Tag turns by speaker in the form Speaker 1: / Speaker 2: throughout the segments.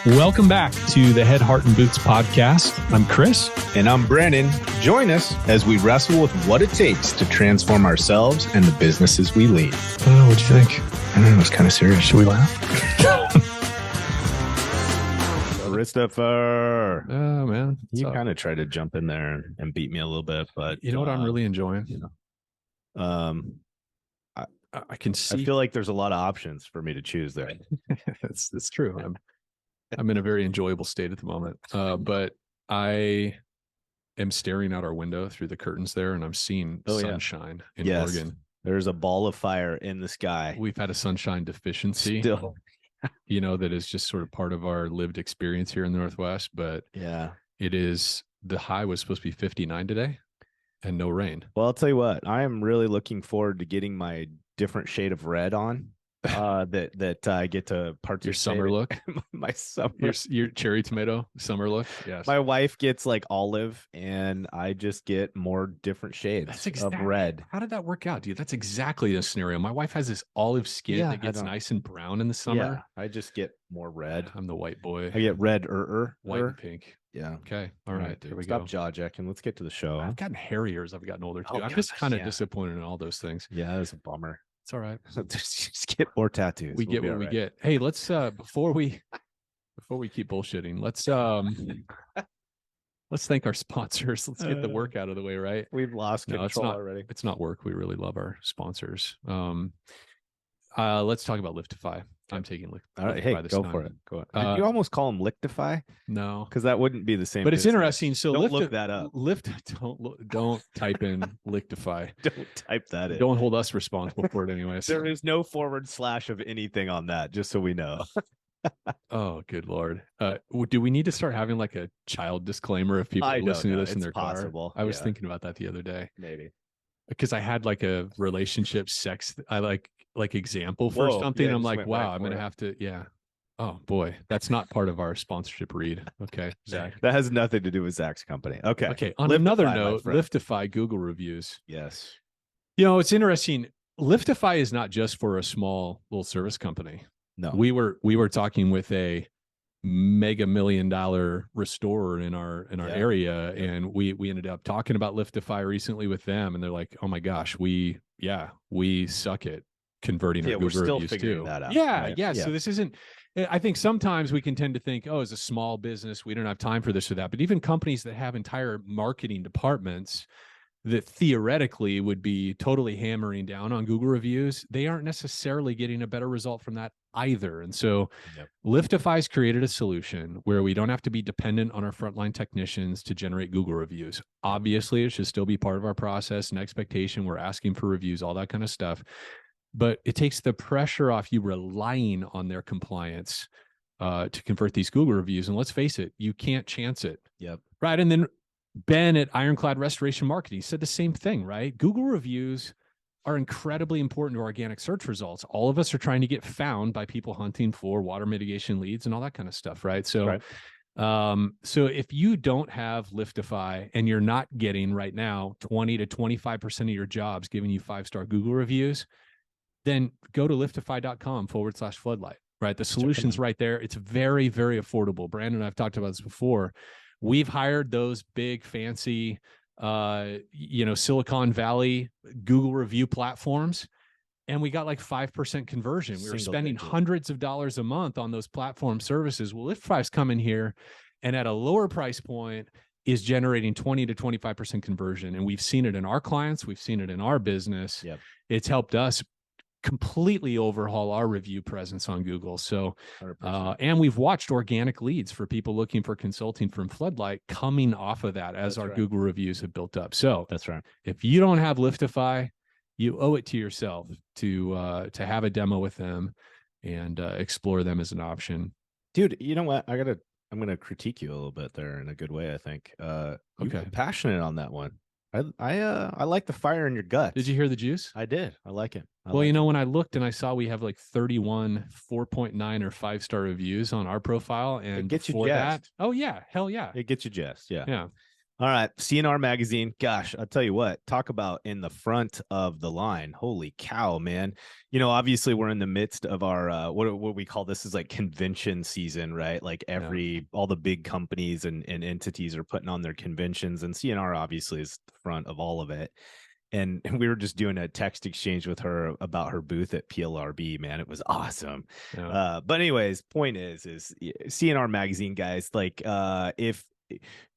Speaker 1: Welcome back to the Head, Heart, and Boots podcast. I'm Chris.
Speaker 2: And I'm Brandon. Join us as we wrestle with what it takes to transform ourselves and the businesses we lead.
Speaker 1: Oh, what'd you think?
Speaker 2: I don't know, it's kind of serious.
Speaker 1: Should we laugh?
Speaker 2: Christopher.
Speaker 1: Oh, man.
Speaker 2: You kind of tried to jump in there and beat me a little bit, but
Speaker 1: you know what I'm really enjoying? I can see.
Speaker 2: I feel like there's a lot of options for me to choose there.
Speaker 1: That's true. I'm in a very enjoyable state at the moment. But I am staring out our window through the curtains there, and I'm seeing sunshine in Oregon.
Speaker 2: There's a ball of fire in the sky.
Speaker 1: We've had a sunshine deficiency,
Speaker 2: still,
Speaker 1: that is just sort of part of our lived experience here in the Northwest. But
Speaker 2: yeah,
Speaker 1: it is. The high was supposed to be 59 today, and no rain.
Speaker 2: Well, I'll tell you what. I am really looking forward to getting my different shade of red on. That I get to participate.
Speaker 1: Your summer look,
Speaker 2: my summer,
Speaker 1: your cherry tomato summer look. Yes,
Speaker 2: my wife gets like olive, and I just get more different shades of red.
Speaker 1: How did that work out, dude? That's exactly the scenario. My wife has this olive skin that gets nice and brown in the summer.
Speaker 2: Yeah, I just get more red.
Speaker 1: I'm the white boy.
Speaker 2: I get red,
Speaker 1: white and pink.
Speaker 2: Yeah.
Speaker 1: Okay. All right. There we
Speaker 2: Stop
Speaker 1: go.
Speaker 2: Jaw jacking. Let's get to the show.
Speaker 1: I've gotten hairier as I've gotten older too. I'm just kind of disappointed in all those things.
Speaker 2: Yeah, that's a bummer.
Speaker 1: It's all right.
Speaker 2: Just get more tattoos.
Speaker 1: We get what we get. Hey, let's before we keep bullshitting, let's thank our sponsors. Let's get the work out of the way, right?
Speaker 2: We've lost control already.
Speaker 1: It's not work. We really love our sponsors. Let's talk about Liftify. I'm taking Liftify.
Speaker 2: All right, hey, go for it. Go ahead. Did you almost call them Lictify?
Speaker 1: No,
Speaker 2: because that wouldn't be the same.
Speaker 1: But it's interesting. So
Speaker 2: don't look that up.
Speaker 1: Don't type in Lictify.
Speaker 2: Don't type that in.
Speaker 1: Don't hold us responsible for it, anyways.
Speaker 2: There is no / of anything on that. Just so we know.
Speaker 1: Oh, good Lord. Do we need to start having like a child disclaimer if people are listening to this in their car? I was thinking about that the other day.
Speaker 2: Maybe.
Speaker 1: Because I had like a relationship sex, I like example for something. I'm like, wow, I'm going to have to, Oh boy, that's not part of our sponsorship read. Okay, Zach.
Speaker 2: That has nothing to do with Zach's company. Okay.
Speaker 1: On another note, Liftify Google reviews.
Speaker 2: Yes.
Speaker 1: It's interesting. Liftify is not just for a small little service company.
Speaker 2: No.
Speaker 1: We were talking with a mega $1 million restorer in our area, and we ended up talking about Liftify recently with them, and they're like, oh my gosh, we suck at converting our Google reviews too.
Speaker 2: That out,
Speaker 1: right? So this isn't, I think sometimes we can tend to think, as a small business, we don't have time for this or that. But even companies that have entire marketing departments that theoretically would be totally hammering down on Google reviews, they aren't necessarily getting a better result from that either. And so Liftify's created a solution where we don't have to be dependent on our frontline technicians to generate Google reviews. Obviously, it should still be part of our process and expectation. We're asking for reviews, all that kind of stuff. But it takes the pressure off you relying on their compliance to convert these Google reviews. And let's face it, you can't chance it.
Speaker 2: Yep.
Speaker 1: Right. And then Ben at Ironclad Restoration Marketing said the same thing, right? Google reviews are incredibly important to organic search results. All of us are trying to get found by people hunting for water mitigation leads and all that kind of stuff, right? So, so if you don't have Liftify and you're not getting right now 20 to 25% of your jobs giving you 5-star Google reviews, then go to liftify.com/floodlight, right? The solution's right there. It's very, very affordable. Brandon and I've talked about this before. We've hired those big, fancy, Silicon Valley Google review platforms, and we got like 5% conversion. We were spending hundreds of dollars a month on those platform services. Well, Liftify's come in here and at a lower price point is generating 20 to 25% conversion. And we've seen it in our clients. We've seen it in our business.
Speaker 2: Yep.
Speaker 1: It's helped us completely overhaul our review presence on Google. So, and we've watched organic leads for people looking for consulting from Floodlight coming off of that as our Google reviews have built up. So
Speaker 2: that's right.
Speaker 1: If you don't have Liftify, you owe it to yourself to have a demo with them and explore them as an option.
Speaker 2: Dude, you know what? I'm going to critique you a little bit there in a good way, I think. You're passionate on that one. I like the fire in your gut.
Speaker 1: Did you hear the juice?
Speaker 2: I did. I like it.
Speaker 1: When I looked and I saw we have like 31 4.9 or 5-star reviews on our profile, and
Speaker 2: it gets you
Speaker 1: jazzed.
Speaker 2: Hell
Speaker 1: yeah.
Speaker 2: It gets you jazzed. Yeah.
Speaker 1: Yeah.
Speaker 2: All right, CNR magazine. Gosh, I'll tell you what. Talk about in the front of the line. Holy cow, man! Obviously, we're in the midst of our what we call this is like convention season, right? Like all the big companies and entities are putting on their conventions, and CNR obviously is the front of all of it. And we were just doing a text exchange with her about her booth at PLRB. Man, it was awesome. But anyways, point is CNR magazine, guys. Like, if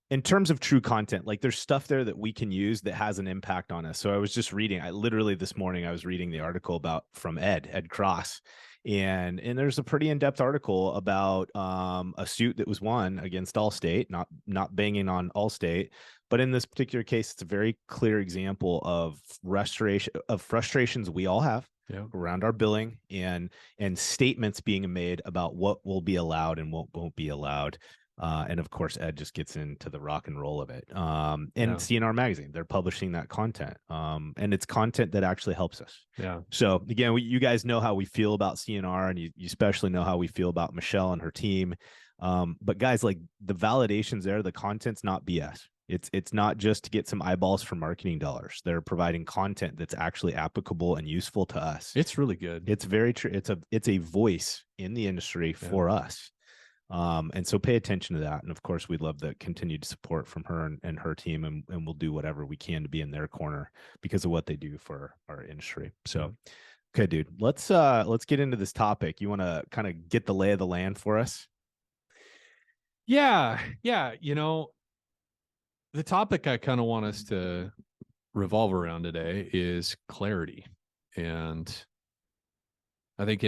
Speaker 2: in terms of true content, like there's stuff there that we can use that has an impact on us. So I was just reading, I literally this morning I was reading the article from Ed Cross, and there's a pretty in-depth article about a suit that was won against Allstate, not banging on Allstate, but in this particular case, it's a very clear example of frustrations we all have around our billing and statements being made about what will be allowed and what won't be allowed. And of course, Ed just gets into the rock and roll of it. CNR magazine, they're publishing that content. And it's content that actually helps us.
Speaker 1: Yeah.
Speaker 2: So again, you guys know how we feel about CNR, and you especially know how we feel about Michelle and her team. But guys, like the validations there, the content's not BS. It's not just to get some eyeballs for marketing dollars. They're providing content that's actually applicable and useful to us.
Speaker 1: It's really good.
Speaker 2: It's very true. It's a voice in the industry for us. And so pay attention to that. And of course, we'd love the continued support from her and her team, and we'll do whatever we can to be in their corner because of what they do for our industry. So, okay, dude, let's get into this topic. You want to kind of get the lay of the land for us?
Speaker 1: Yeah. The topic I kind of want us to revolve around today is clarity. And I think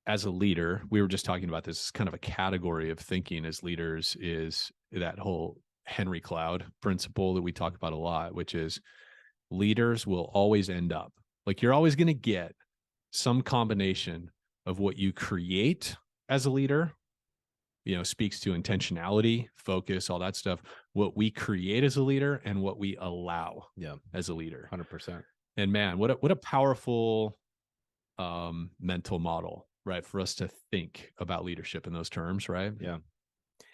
Speaker 1: as a leader, we were just talking about this kind of a category of thinking as leaders is that whole Henry Cloud principle that we talk about a lot, which is leaders will always end up like you're always going to get some combination of what you create as a leader, speaks to intentionality, focus, all that stuff, what we create as a leader and what we allow as a leader.
Speaker 2: 100%.
Speaker 1: And man, what a powerful mental model, right? For us to think about leadership in those terms, right?
Speaker 2: Yeah.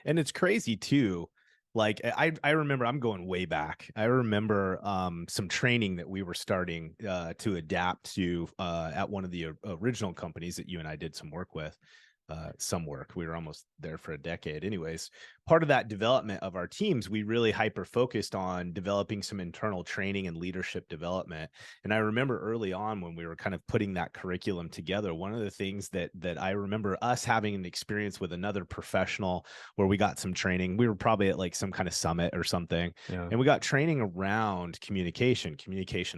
Speaker 2: And it's crazy too. Like I remember, I'm going way back. I remember some training that we were starting to adapt to at one of the original companies that you and I did some work with. We were almost there for a decade. Anyways, part of that development of our teams, we really hyper focused on developing some internal training and leadership development. And I remember early on when we were kind of putting that curriculum together, one of the things that I remember us having an experience with another professional where we got some training. We were probably at like some kind of summit or something. And we got training around communication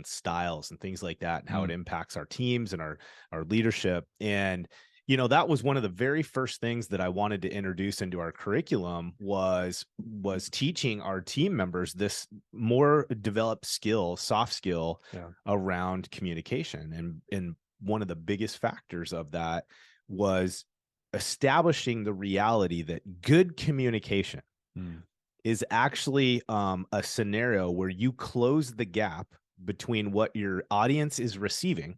Speaker 2: styles and things like that, and how it impacts our teams and our leadership. And that was one of the very first things that I wanted to introduce into our curriculum was teaching our team members this more developed skill, soft skill around communication. And one of the biggest factors of that was establishing the reality that good communication is actually a scenario where you close the gap between what your audience is receiving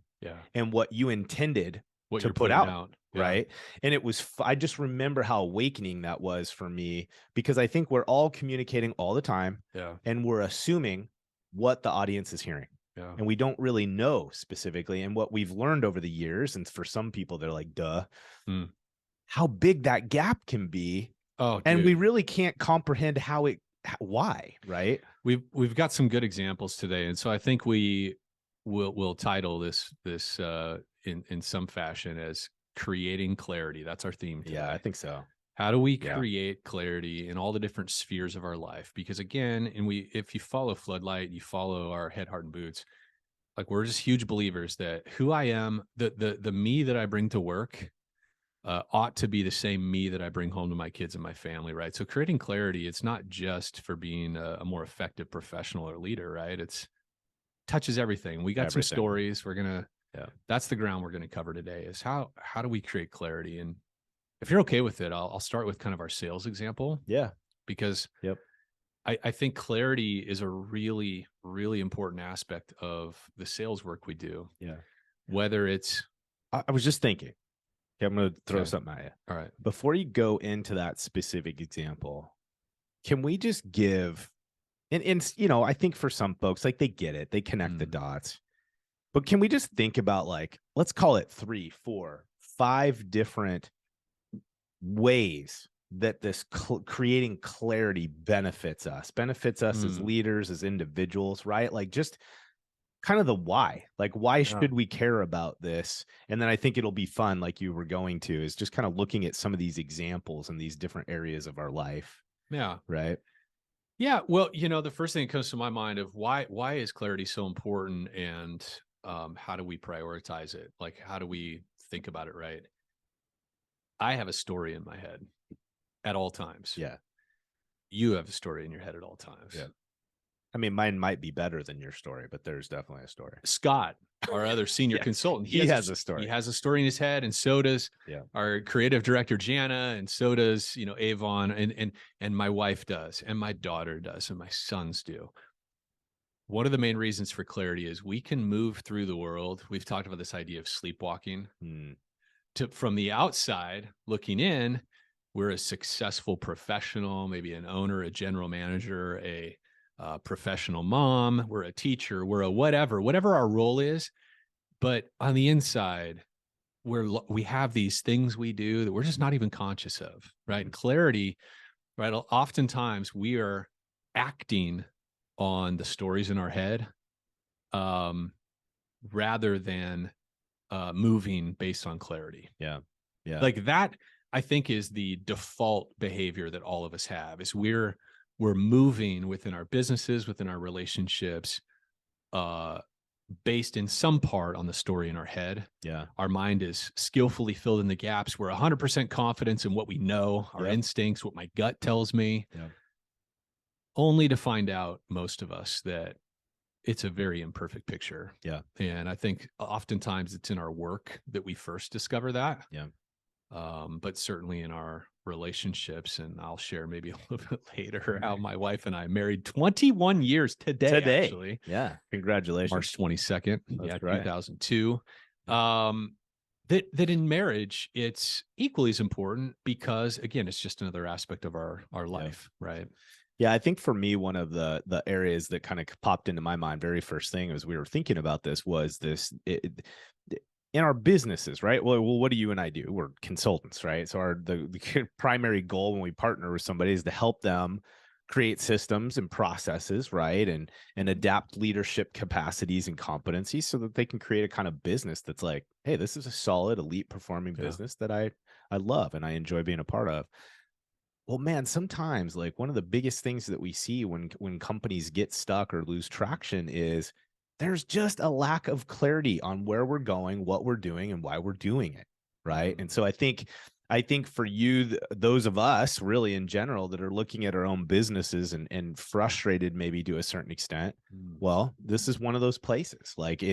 Speaker 2: and what you intended to put out. Right. And it was, I just remember how awakening that was for me, because I think we're all communicating all the time and we're assuming what the audience is hearing. And we don't really know specifically. And what we've learned over the years, and for some people, they're like, duh, how big that gap can be. And we really can't comprehend why, right?
Speaker 1: We've got some good examples today. And so I think we'll title this in some fashion as creating clarity. That's our theme today.
Speaker 2: Yeah, I think so.
Speaker 1: How do we create clarity in all the different spheres of our life? Because again, if you follow Floodlight, you follow our Head, Heart, and Boots, like we're just huge believers that who I am, the me that I bring to work ought to be the same me that I bring home to my kids and my family, right? So creating clarity, it's not just for being a more effective professional or leader, right? It's touches everything. We got some stories. We're going to, that's the ground we're going to cover today is how do we create clarity? And if you're okay with it, I'll start with kind of our sales example.
Speaker 2: Yeah.
Speaker 1: Because I think clarity is a really, really important aspect of the sales work we do.
Speaker 2: Yeah.
Speaker 1: Whether it's,
Speaker 2: I was just thinking, okay, I'm going to throw something at you.
Speaker 1: All right.
Speaker 2: Before you go into that specific example, can we just give And you know, I think for some folks, like they get it, they connect the dots. But can we just think about, like, let's call it 3, 4, 5 different ways that this creating clarity benefits us as leaders, as individuals, right? Like, just kind of the why, like, why
Speaker 1: Yeah.
Speaker 2: should we care about this? And then I think it'll be fun, like you were going to, is just kind of looking at some of these examples in these different areas of our life.
Speaker 1: Yeah.
Speaker 2: Right.
Speaker 1: Yeah. Well, you know, the first thing that comes to my mind of why is clarity so important, and how do we prioritize it? Like, how do we think about it? Right. I have a story in my head at all times.
Speaker 2: Yeah.
Speaker 1: You have a story in your head at all times.
Speaker 2: Yeah. I mean, mine might be better than your story, but there's definitely a story.
Speaker 1: Scott, our other senior
Speaker 2: Yeah,
Speaker 1: consultant,
Speaker 2: he has a story.
Speaker 1: He has a story in his head, and so does our creative director Jana, and so does, you know, Avon, and my wife does, and my daughter does, and my sons do. One of the main reasons for clarity is we can move through the world. We've talked about this idea of sleepwalking. From the outside looking in, we're a successful professional, maybe an owner, a general manager, a professional mom, we're a teacher, we're a whatever our role is. But on the inside, we have these things we do that we're just not even conscious of, right? And clarity, right? Oftentimes we are acting on the stories in our head, rather than moving based on clarity.
Speaker 2: Yeah. Yeah.
Speaker 1: Like that, I think, is the default behavior that all of us have, is we're moving within our businesses, within our relationships, based in some part on the story in our head.
Speaker 2: Yeah.
Speaker 1: Our mind is skillfully filled in the gaps. We're 100% confidence in what we know, our instincts, what my gut tells me, only to find out, most of us, that it's a very imperfect picture.
Speaker 2: Yeah.
Speaker 1: And I think oftentimes it's in our work that we first discover that.
Speaker 2: Yeah.
Speaker 1: But certainly in our relationships, and I'll share maybe a little bit later how my wife and I married 21 years today. Actually.
Speaker 2: Yeah. Congratulations.
Speaker 1: March 22nd.
Speaker 2: That's right.
Speaker 1: 2002. That in marriage, it's equally as important, because again, it's just another aspect of our life. Right.
Speaker 2: Yeah, I think for me, one of the areas that kind of popped into my mind very first thing as we were thinking about this was this in our businesses, right? Well, what do you and I do? We're consultants, right? So the primary goal when we partner with somebody is to help them create systems and processes, right? And adapt leadership capacities and competencies so that they can create a kind of business that's like, hey, this is a solid, elite performing business that I love and I enjoy being a part of. Well, man, sometimes, like, one of the biggest things that we see when companies get stuck or lose traction is there's just a lack of clarity on where we're going, what we're doing, and why we're doing it, right? And so I think for you, those of us really in general that are looking at our own businesses and frustrated maybe to a certain extent, well, this is one of those places. Like,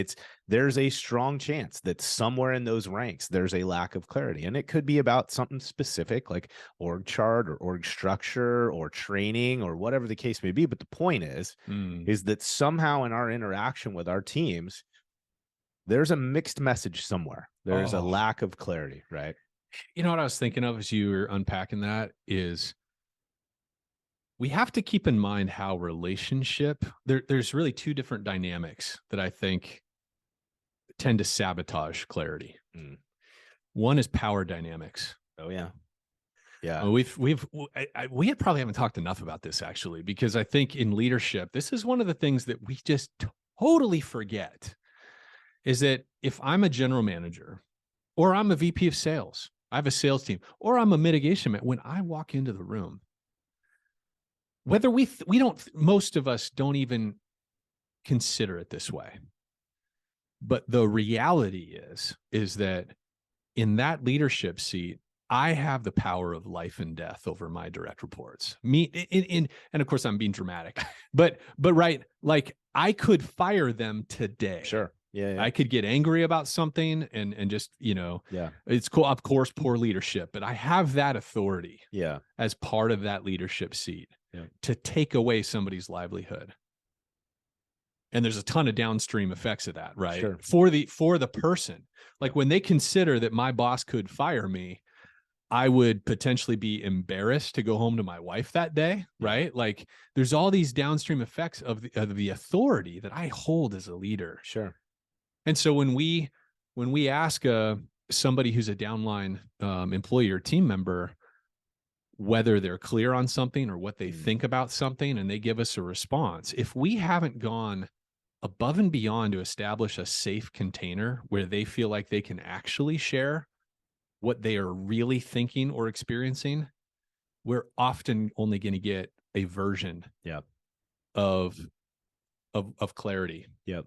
Speaker 2: there's a strong chance that somewhere in those ranks, there's a lack of clarity. And it could be about something specific like org chart or org structure or training or whatever the case may be. But the point is that somehow in our interaction with our teams, there's a mixed message somewhere. There's a lack of clarity, right?
Speaker 1: You know what I was thinking of as you were unpacking that is, we have to keep in mind how there's really two different dynamics that I think tend to sabotage clarity. One is power dynamics.
Speaker 2: Oh yeah. Yeah.
Speaker 1: We probably haven't talked enough about this, actually, because I think in leadership, this is one of the things that we just totally forget, is that if I'm a general manager or I'm a VP of sales, I have a sales team, or I'm a mitigation man, when I walk into the room, whether most of us don't even consider it this way, but the reality is that in that leadership seat, I have the power of life and death over my direct reports. And of course I'm being dramatic, but right, like, I could fire them today.
Speaker 2: Sure. Yeah.
Speaker 1: I could get angry about something and just, it's cool. Of course, poor leadership, but I have that authority as part of that leadership seat to take away somebody's livelihood. And there's a ton of downstream effects of that, right?
Speaker 2: Sure.
Speaker 1: For the person, like when they consider that my boss could fire me, I would potentially be embarrassed to go home to my wife that day, right? Like there's all these downstream effects of the authority that I hold as a leader.
Speaker 2: Sure.
Speaker 1: And so when we ask somebody who's a downline employee or team member whether they're clear on something or what they think about something, and they give us a response, if we haven't gone above and beyond to establish a safe container where they feel like they can actually share what they are really thinking or experiencing, we're often only going to get a version
Speaker 2: Yep.
Speaker 1: of clarity.
Speaker 2: Yep.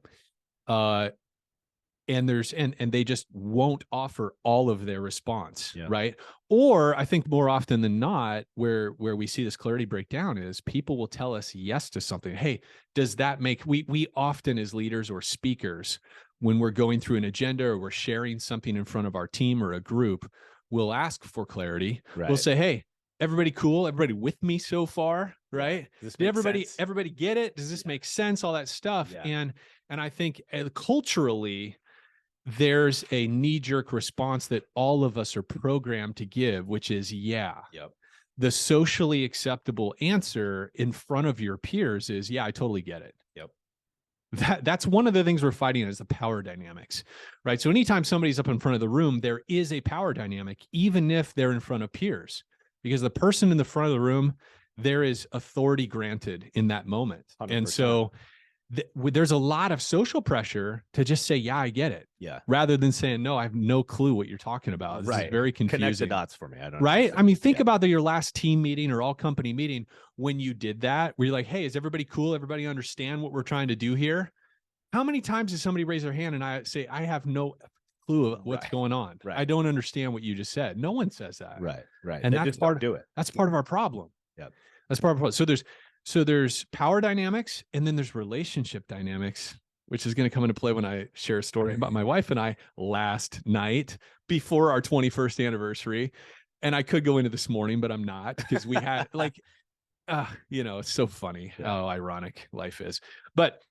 Speaker 1: And they just won't offer all of their response.
Speaker 2: Yep.
Speaker 1: Right. Or I think more often than not, where we see this clarity break down is people will tell us yes to something. Hey, does that make, we often as leaders or speakers, when we're going through an agenda or we're sharing something in front of our team or a group, we'll ask for clarity.
Speaker 2: Right.
Speaker 1: We'll say, hey, everybody cool? Everybody with me so far? Right. Did everybody get it? Does this make sense? All that stuff.
Speaker 2: Yeah.
Speaker 1: And I think culturally, there's a knee-jerk response that all of us are programmed to give, which is, yeah.
Speaker 2: Yep.
Speaker 1: The socially acceptable answer in front of your peers is, yeah, I totally get it.
Speaker 2: Yep.
Speaker 1: That's one of the things we're fighting is the power dynamics, right? So anytime somebody's up in front of the room, there is a power dynamic, even if they're in front of peers, because the person in the front of the room, there is authority granted in that moment.
Speaker 2: 100%.
Speaker 1: And so there's a lot of social pressure to just say, yeah, I get it.
Speaker 2: Yeah.
Speaker 1: Rather than saying, no, I have no clue what you're talking about. This is very confusing.
Speaker 2: Connect the dots for me. I don't
Speaker 1: right.
Speaker 2: understand.
Speaker 1: I mean, think about your last team meeting or all company meeting when you did that, where you're like, hey, is everybody cool? Everybody understand what we're trying to do here? How many times does somebody raise their hand and I say, I have no clue of what's going on.
Speaker 2: Right.
Speaker 1: I don't understand what you just said. No one says that.
Speaker 2: Right.
Speaker 1: And
Speaker 2: that's part of it.
Speaker 1: That's part of our problem.
Speaker 2: Yeah.
Speaker 1: That's part of it. So there's power dynamics, and then there's relationship dynamics, which is going to come into play when I share a story about my wife and I last night before our 21st anniversary. And I could go into this morning, but I'm not, because we had it's so funny how ironic life is. But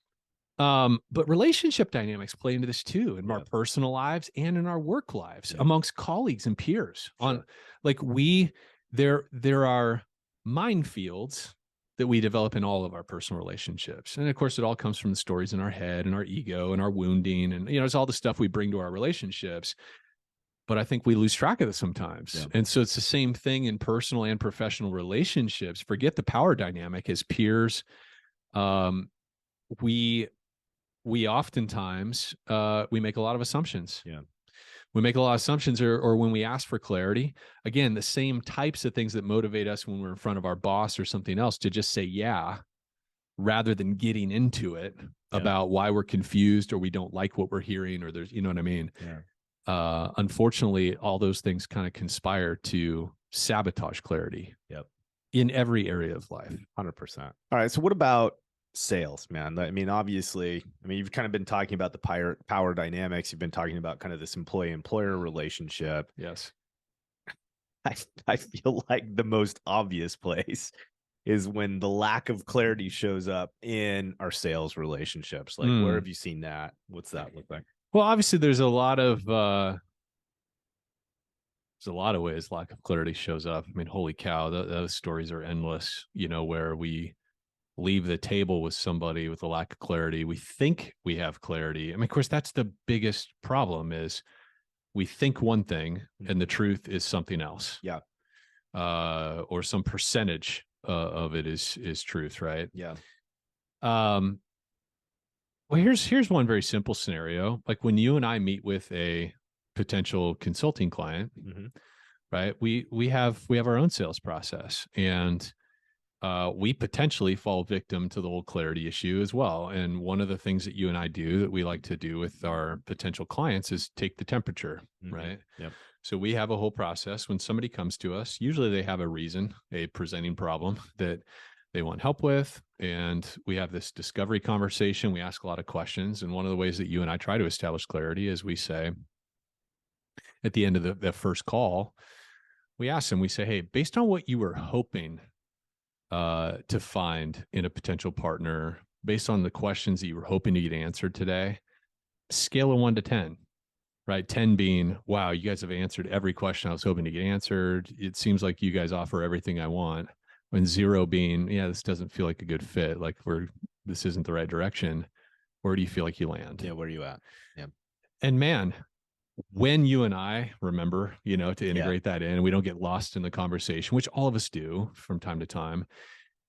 Speaker 1: relationship dynamics play into this too, in our personal lives and in our work lives amongst colleagues and peers. Sure. There are minefields that we develop in all of our personal relationships. And of course, it all comes from the stories in our head and our ego and our wounding. And, it's all the stuff we bring to our relationships. But I think we lose track of this sometimes. Yeah. And so it's the same thing in personal and professional relationships. Forget the power dynamic as peers. We oftentimes, we make a lot of assumptions. Yeah. We make a lot of assumptions, or when we ask for clarity, again, the same types of things that motivate us when we're in front of our boss or something else to just say, yeah, rather than getting into it about why we're confused or we don't like what we're hearing, or there's, you know what I mean? Yeah. Unfortunately, all those things kind of conspire to sabotage clarity. Yep. In every area of life.
Speaker 2: 100%. All right. So what about sales, man? I mean, obviously, you've kind of been talking about the power dynamics. You've been talking about kind of this employee-employer relationship.
Speaker 1: Yes.
Speaker 2: I feel like the most obvious place is when the lack of clarity shows up in our sales relationships. Like, where have you seen that? What's that look like?
Speaker 1: Well, obviously, there's a lot of ways lack of clarity shows up. I mean, holy cow, those stories are endless, where we leave the table with somebody with a lack of clarity. We think we have clarity. I mean, of course, that's the biggest problem is we think one thing and the truth is something else.
Speaker 2: Yeah.
Speaker 1: Or some percentage of it is truth, right?
Speaker 2: Yeah.
Speaker 1: Well, here's one very simple scenario. Like when you and I meet with a potential consulting client, right? We have our own sales process, and we potentially fall victim to the whole clarity issue as well. And one of the things that you and I do that we like to do with our potential clients is take the temperature, right?
Speaker 2: Yep.
Speaker 1: So we have a whole process. When somebody comes to us, usually they have a reason, a presenting problem that they want help with. And we have this discovery conversation. We ask a lot of questions. And one of the ways that you and I try to establish clarity is we say, at the end of the first call, we ask them, we say, hey, based on what you were hoping to find in a potential partner, based on the questions that you were hoping to get answered today, scale of 1 to 10, right? 10 being, wow, you guys have answered every question I was hoping to get answered. It seems like you guys offer everything I want. And 0 being, yeah, this doesn't feel like a good fit. Like this isn't the right direction. Where do you feel like you land?
Speaker 2: Yeah. Where are you at? Yeah.
Speaker 1: And man, when you and I remember, to
Speaker 2: Yeah.
Speaker 1: integrate that in, and we don't get lost in the conversation, which all of us do from time to time,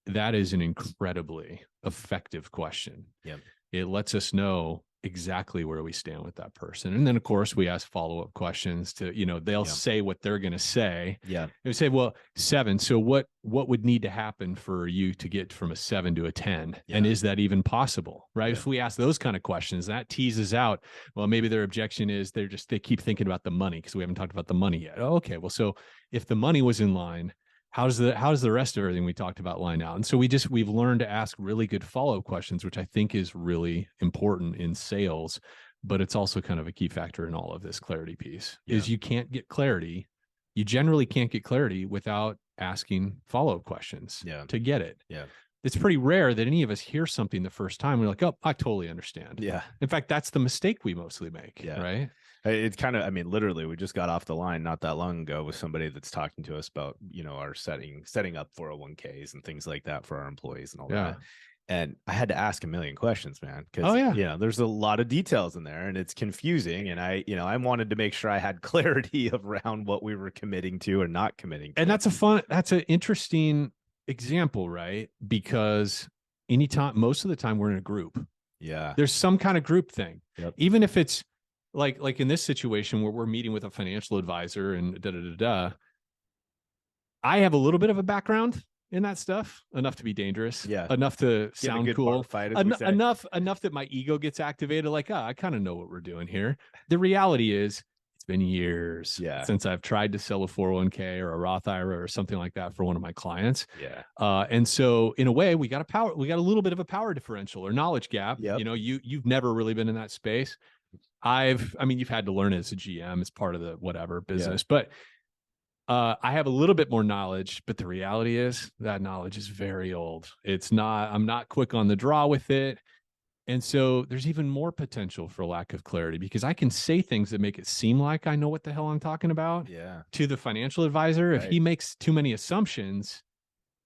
Speaker 1: that is an incredibly effective question.
Speaker 2: Yeah.
Speaker 1: It lets us know exactly where we stand with that person. And then of course we ask follow-up questions to, they'll say what they're going to say.
Speaker 2: Yeah.
Speaker 1: They say, well, 7. So what would need to happen for you to get from a 7 to a 10?
Speaker 2: Yeah.
Speaker 1: And is that even possible? Right.
Speaker 2: Yeah.
Speaker 1: If we ask those kind of questions, that teases out, well, maybe their objection is they keep thinking about the money because we haven't talked about the money yet. Oh, okay. Well, so if the money was in line, how does the rest of everything we talked about line out? And so we've learned to ask really good follow-up questions, which I think is really important in sales, but it's also kind of a key factor in all of this clarity piece. Is you generally can't get clarity without asking follow-up questions to get it.
Speaker 2: Yeah.
Speaker 1: It's pretty rare that any of us hear something the first time. We're like, oh, I totally understand.
Speaker 2: Yeah.
Speaker 1: In fact, that's the mistake we mostly make.
Speaker 2: Yeah.
Speaker 1: Right.
Speaker 2: It's kind of, literally, we just got off the line not that long ago with somebody that's talking to us about, our setting up 401ks and things like that for our employees and all that. And I had to ask a million questions, man, because there's a lot of details in there and it's confusing. And I wanted to make sure I had clarity around what we were committing to or not committing to.
Speaker 1: And that's an interesting example, right? Because most of the time we're in a group.
Speaker 2: Yeah.
Speaker 1: There's some kind of group thing.
Speaker 2: Yep.
Speaker 1: Even if it's like in this situation where we're meeting with a financial advisor and I have a little bit of a background in that stuff, enough to be dangerous, enough to sound cool, enough that my ego gets activated. Like, I kind of know what we're doing here. The reality is, it's been years since I've tried to sell a 401k or a Roth IRA or something like that for one of my clients.
Speaker 2: Yeah.
Speaker 1: And so in a way, we got a little bit of a power differential or knowledge gap.
Speaker 2: Yep.
Speaker 1: You've never really been in that space. You've had to learn it as a GM. It's part of the whatever business, but I have a little bit more knowledge, but the reality is that knowledge is very old. I'm not quick on the draw with it. And so there's even more potential for lack of clarity because I can say things that make it seem like I know what the hell I'm talking about to the financial advisor. Right. If he makes too many assumptions,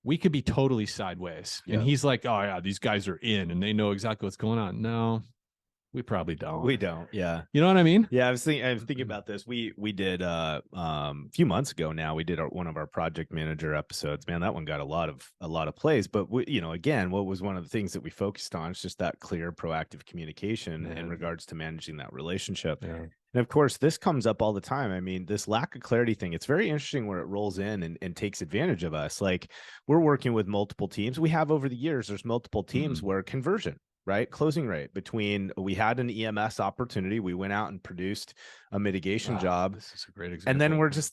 Speaker 1: we could be totally sideways. And he's like, oh yeah, these guys are in and they know exactly what's going on. No, we probably don't.
Speaker 2: We don't. Yeah.
Speaker 1: You know what I mean?
Speaker 2: Yeah. I was thinking about this. We did a few months ago now, we did one of our project manager episodes. Man, that one got a lot of plays, but again, what was one of the things that we focused on is just that clear, proactive communication in regards to managing that relationship. Yeah. And of course, this comes up all the time. This lack of clarity thing, it's very interesting where it rolls in and takes advantage of us. Like we're working with multiple teams. We have over the years, there's multiple teams where conversion, right? Closing rate we had an EMS opportunity. We went out and produced a mitigation job.
Speaker 1: This is a great example.
Speaker 2: And then we're just,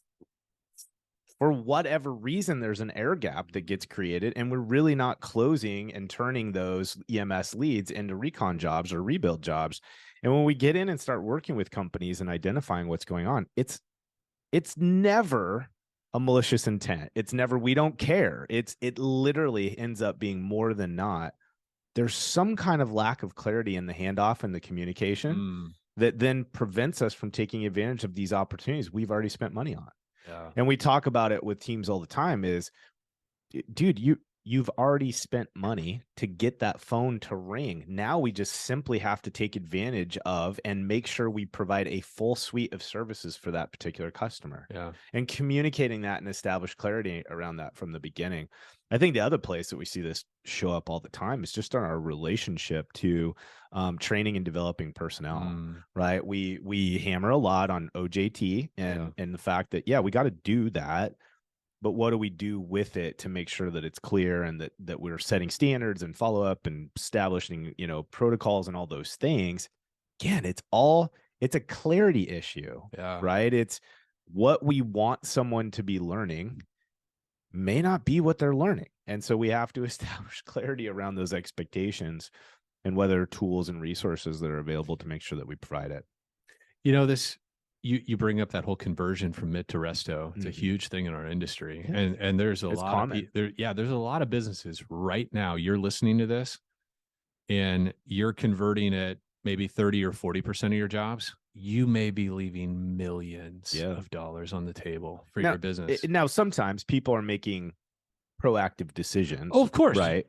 Speaker 2: for whatever reason, there's an air gap that gets created and we're really not closing and turning those EMS leads into recon jobs or rebuild jobs. And when we get in and start working with companies and identifying what's going on, it's never a malicious intent. It's never, we don't care. It literally ends up being more than not. There's some kind of lack of clarity in the handoff and the communication that then prevents us from taking advantage of these opportunities we've already spent money on. Yeah. And we talk about it with teams all the time is, dude, you've already spent money to get that phone to ring. Now we just simply have to take advantage of and make sure we provide a full suite of services for that particular customer. Yeah. And communicating that and establish clarity around that from the beginning. I think the other place that we see this show up all the time is just on our relationship to training and developing personnel, right? We hammer a lot on OJT and the fact that, we got to do that. But what do we do with it to make sure that it's clear and that we're setting standards and follow up and establishing, protocols and all those things? Again, it's a clarity issue, right? It's what we want someone to be learning may not be what they're learning. And so we have to establish clarity around those expectations and whether tools and resources that are available to make sure that we provide it.
Speaker 1: You bring up that whole conversion from MIT to Resto. It's a huge thing in our industry. And there's there's a lot of businesses right now. You're listening to this and you're converting at maybe 30 or 40% of your jobs. you may be leaving millions
Speaker 2: Yeah.
Speaker 1: of dollars on the table for
Speaker 2: Now,
Speaker 1: your business.
Speaker 2: now, sometimes people are making proactive decisions.
Speaker 1: Oh, of course.
Speaker 2: Right.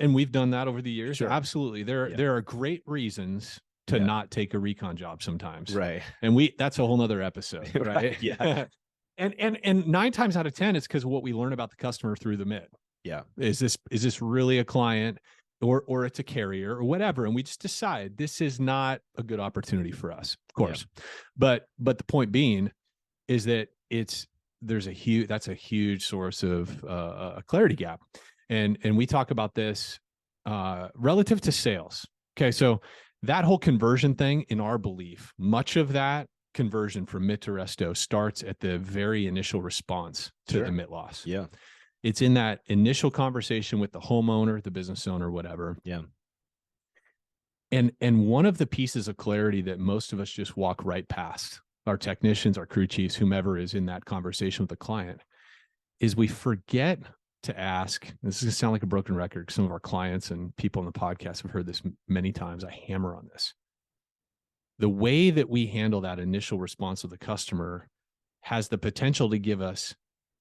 Speaker 1: And we've done that over the years.
Speaker 2: Sure.
Speaker 1: Absolutely. There are great reasons to not take a recon job sometimes.
Speaker 2: Right.
Speaker 1: And that's a whole nother episode. Right.
Speaker 2: Yeah.
Speaker 1: and 9 times out of 10, it's because of what we learn about the customer through the mid.
Speaker 2: Yeah.
Speaker 1: Is this really a client or it's a carrier or whatever? And we just decide this is not a good opportunity for us, of course. But the point being is that that's a huge source of a clarity gap. And we talk about this relative to sales. Okay. So that whole conversion thing, in our belief, much of that conversion from MIT to resto starts at the very initial response to the MIT loss.
Speaker 2: Yeah.
Speaker 1: It's in that initial conversation with the homeowner, the business owner, whatever.
Speaker 2: Yeah.
Speaker 1: And one of the pieces of clarity that most of us just walk right past, our technicians, our crew chiefs, whomever is in that conversation with the client, is we forget to ask. This is going to sound like a broken record. Some of our clients and people on the podcast have heard this many times. I hammer on this. The way that we handle that initial response of the customer has the potential to give us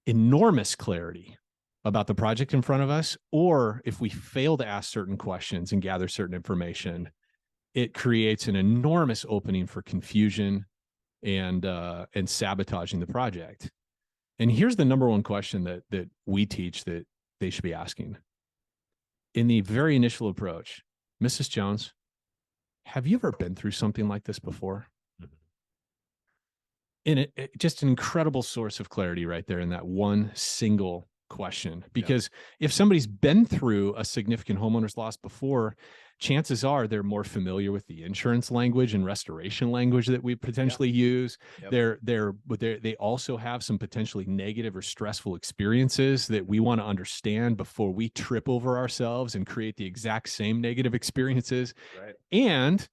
Speaker 1: enormous clarity about the project in front of us, or if we fail to ask certain questions and gather certain information, it creates an enormous opening for confusion and sabotaging the project. And here's the number one question that we teach that they should be asking. In the very initial approach, Mrs. Jones, have you ever been through something like this before? And it just an incredible source of clarity right there in that one single question. Because if somebody's been through a significant homeowner's loss before, chances are they're more familiar with the insurance language and restoration language that we potentially use. They also have some potentially negative or stressful experiences that we want to understand before we trip over ourselves and create the exact same negative experiences.
Speaker 2: Right.
Speaker 1: And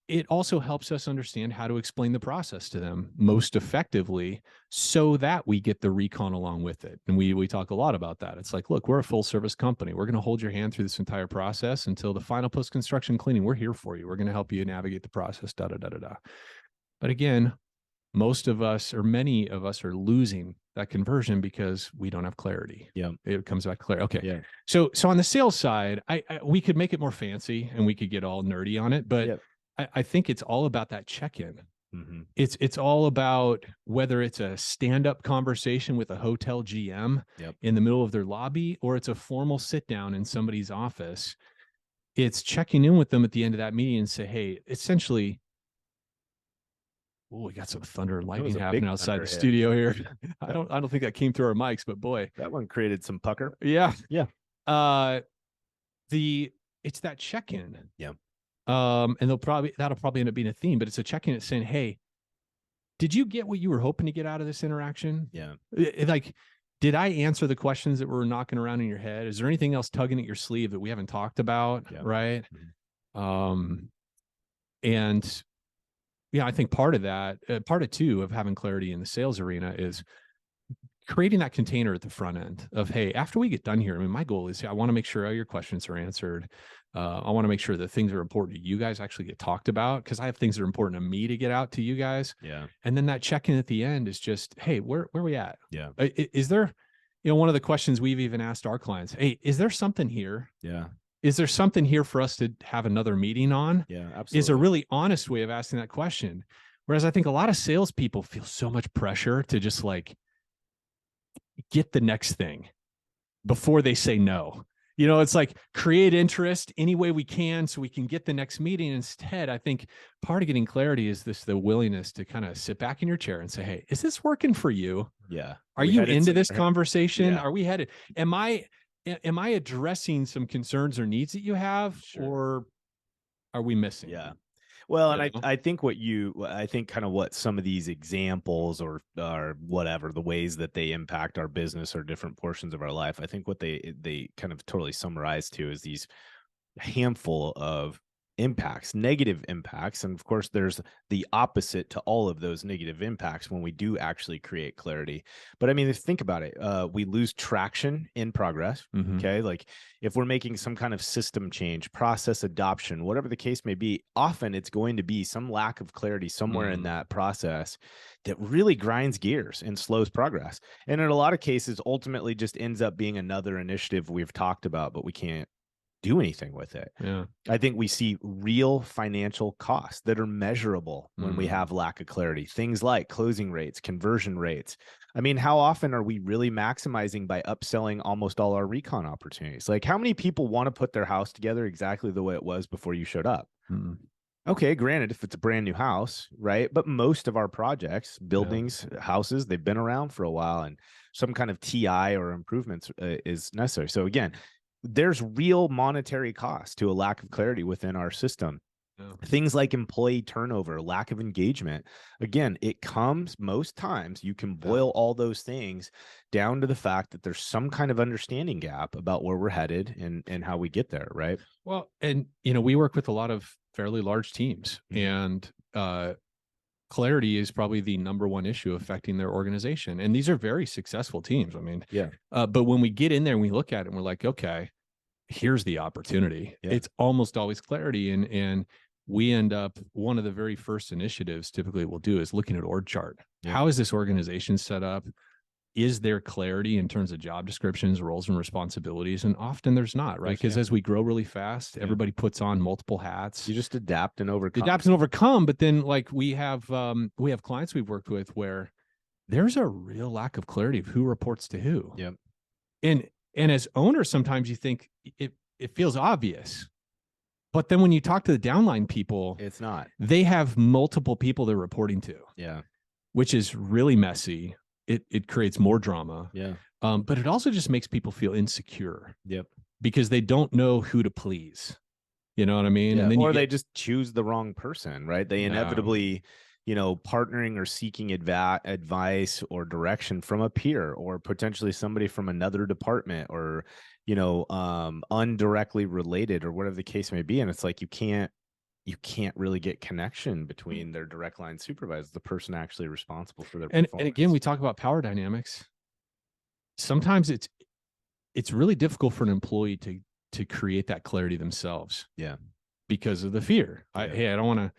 Speaker 1: it also helps us understand how to explain the process to them most effectively so that we get the recon along with it. And we talk a lot about that. It's like, look, we're a full service company. We're going to hold your hand through this entire process until the final post-construction cleaning. We're here for you. We're going to help you navigate the process, But again, most of us or many of us are losing that conversion because we don't have clarity.
Speaker 2: Yeah.
Speaker 1: It comes back clear. Okay.
Speaker 2: Yeah.
Speaker 1: So on the sales side, we could make it more fancy and we could get all nerdy on it, but I think it's all about that check-in.
Speaker 2: Mm-hmm.
Speaker 1: It's all about whether it's a stand-up conversation with a hotel GM in the middle of their lobby, or it's a formal sit-down in somebody's office. It's checking in with them at the end of that meeting and say, hey, essentially, we got some thunder and lightning happening outside the studio here. I don't think that came through our mics, but boy,
Speaker 2: that one created some pucker.
Speaker 1: Yeah.
Speaker 2: Yeah.
Speaker 1: It's that check-in.
Speaker 2: Yeah.
Speaker 1: And that'll probably end up being a theme, but it's a check-in. It's saying, hey, did you get what you were hoping to get out of this interaction?
Speaker 2: Yeah.
Speaker 1: Like, did I answer the questions that were knocking around in your head? Is there anything else tugging at your sleeve that we haven't talked about?
Speaker 2: Yeah.
Speaker 1: Right.
Speaker 2: Mm-hmm.
Speaker 1: And yeah, I think part of two of having clarity in the sales arena is creating that container at the front end of, hey, after we get done here, I mean, my goal is I want to make sure all your questions are answered. I want to make sure that things that are important to you guys actually get talked about, because I have things that are important to me to get out to you guys.
Speaker 2: Yeah.
Speaker 1: And then that check-in at the end is just, hey, where are we at?
Speaker 2: Yeah.
Speaker 1: Is there, one of the questions we've even asked our clients, hey, is there something here?
Speaker 2: Yeah.
Speaker 1: Is there something here for us to have another meeting on?
Speaker 2: Yeah, absolutely.
Speaker 1: Is a really honest way of asking that question. Whereas I think a lot of salespeople feel so much pressure to just like get the next thing before they say no. It's like create interest any way we can so we can get the next meeting. Instead, I think part of getting clarity is the willingness to kind of sit back in your chair and say, hey, is this working for you?
Speaker 2: Yeah.
Speaker 1: Are you into this conversation?
Speaker 2: Yeah.
Speaker 1: Are we headed? Am I addressing some concerns or needs that you have, or are we missing?
Speaker 2: Yeah. Well, and I think kind of what some of these examples or whatever, the ways that they impact our business or different portions of our life, I think what they kind of totally summarize to is these handful of impacts, negative impacts. And of course, there's the opposite to all of those negative impacts when we do actually create clarity. But I mean, think about it. We lose traction in progress.
Speaker 1: Mhm.
Speaker 2: Okay. Like if we're making some kind of system change, process adoption, whatever the case may be, often it's going to be some lack of clarity somewhere in
Speaker 1: Mm.
Speaker 2: that process that really grinds gears and slows progress. And in a lot of cases, ultimately just ends up being another initiative we've talked about, but we can't do anything with it.
Speaker 1: Yeah.
Speaker 2: I think we see real financial costs that are measurable when we
Speaker 1: Mm.
Speaker 2: have lack of clarity. Things like closing rates, conversion rates. I mean, how often are we really maximizing by upselling almost all our recon opportunities? Like, how many people want to put their house together exactly the way it was before you showed up?
Speaker 1: Mm.
Speaker 2: Okay, granted, if it's a brand new house, right? But most of our projects,
Speaker 1: Yeah.
Speaker 2: buildings, houses, they've been around for a while, and some kind of TI or improvements is necessary. So again, there's real monetary cost to a lack of clarity within our system.
Speaker 1: Yeah.
Speaker 2: Things like employee turnover, lack of engagement. Again, it comes most times, you can
Speaker 1: Yeah.
Speaker 2: boil all those things down to the fact that there's some kind of understanding gap about where we're headed and how we get there, right?
Speaker 1: Well, and we work with a lot of fairly large teams,
Speaker 2: Mhm.
Speaker 1: and clarity is probably the number one issue affecting their organization. And these are very successful teams. I mean,
Speaker 2: Yeah.
Speaker 1: but when we get in there and we look at it and we're like, okay, here's the opportunity.
Speaker 2: Yeah.
Speaker 1: It's almost always clarity. And we end up, one of the very first initiatives typically we'll do is looking at org chart.
Speaker 2: Yeah.
Speaker 1: How is this organization set up? Is there clarity in terms of job descriptions, roles, and responsibilities? And often there's not, right? Because as we grow really fast, everybody puts on multiple hats.
Speaker 2: You just adapt and overcome.
Speaker 1: Adapt and overcome. But then, like, we have clients we've worked with where there's a real lack of clarity of who reports to who.
Speaker 2: Yep.
Speaker 1: And as owners, sometimes you think it feels obvious, but then when you talk to the downline people,
Speaker 2: It's not.
Speaker 1: they have multiple people they're reporting to.
Speaker 2: Yeah.
Speaker 1: Which is really messy. It creates more drama.
Speaker 2: Yeah.
Speaker 1: But it also just makes people feel insecure.
Speaker 2: Yep.
Speaker 1: Because they don't know who to please. You know what I mean?
Speaker 2: Yeah.
Speaker 1: And then
Speaker 2: Or they just choose the wrong person, right? They
Speaker 1: Yeah.
Speaker 2: inevitably, partnering or seeking advice or direction from a peer or potentially somebody from another department or, undirectly related or whatever the case may be. And it's like you can't really get connection between their direct line supervisors, the person actually responsible for their
Speaker 1: and
Speaker 2: performance.
Speaker 1: again, we talk about power dynamics. Sometimes it's really difficult for an employee to create that clarity themselves.
Speaker 2: Yeah.
Speaker 1: Because of the fear.
Speaker 2: Yeah.
Speaker 1: Hey, I don't want to,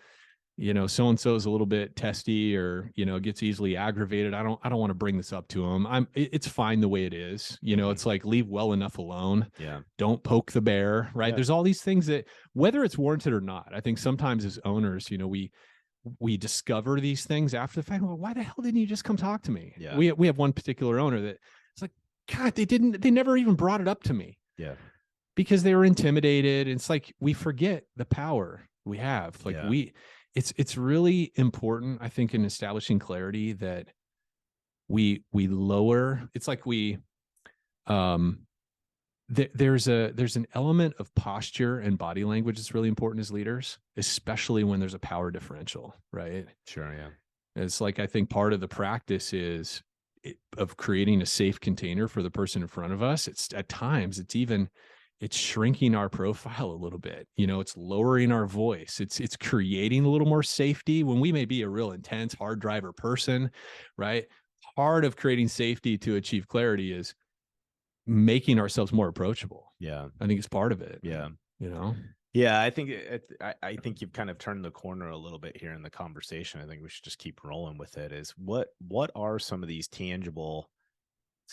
Speaker 1: so and so is a little bit testy or gets easily aggravated. I don't want to bring this up to him. It's fine the way it is. It's like leave well enough alone.
Speaker 2: Yeah.
Speaker 1: Don't poke the bear, right?
Speaker 2: Yeah.
Speaker 1: There's all these things that, whether it's warranted or not, I think sometimes as owners, we discover these things after the fact. Well, why the hell didn't you just come talk to me?
Speaker 2: Yeah.
Speaker 1: We have one particular owner that it's like, God, they never even brought it up to me.
Speaker 2: Yeah.
Speaker 1: Because they were intimidated. It's like we forget the power we have. Like it's really important, I think, in establishing clarity that we lower. It's like there's an element of posture and body language that's really important as leaders, especially when there's a power differential, right?
Speaker 2: Sure. Yeah.
Speaker 1: It's like, I think part of the practice is of creating a safe container for the person in front of us. It's at times it's shrinking our profile a little bit. It's lowering our voice. It's creating a little more safety when we may be a real intense hard driver person, right? Part of creating safety to achieve clarity is making ourselves more approachable.
Speaker 2: Yeah.
Speaker 1: I think it's part of it.
Speaker 2: Yeah.
Speaker 1: Yeah,
Speaker 2: I think I think you've kind of turned the corner a little bit here in the conversation. I think we should just keep rolling with it. Is what are some of these tangible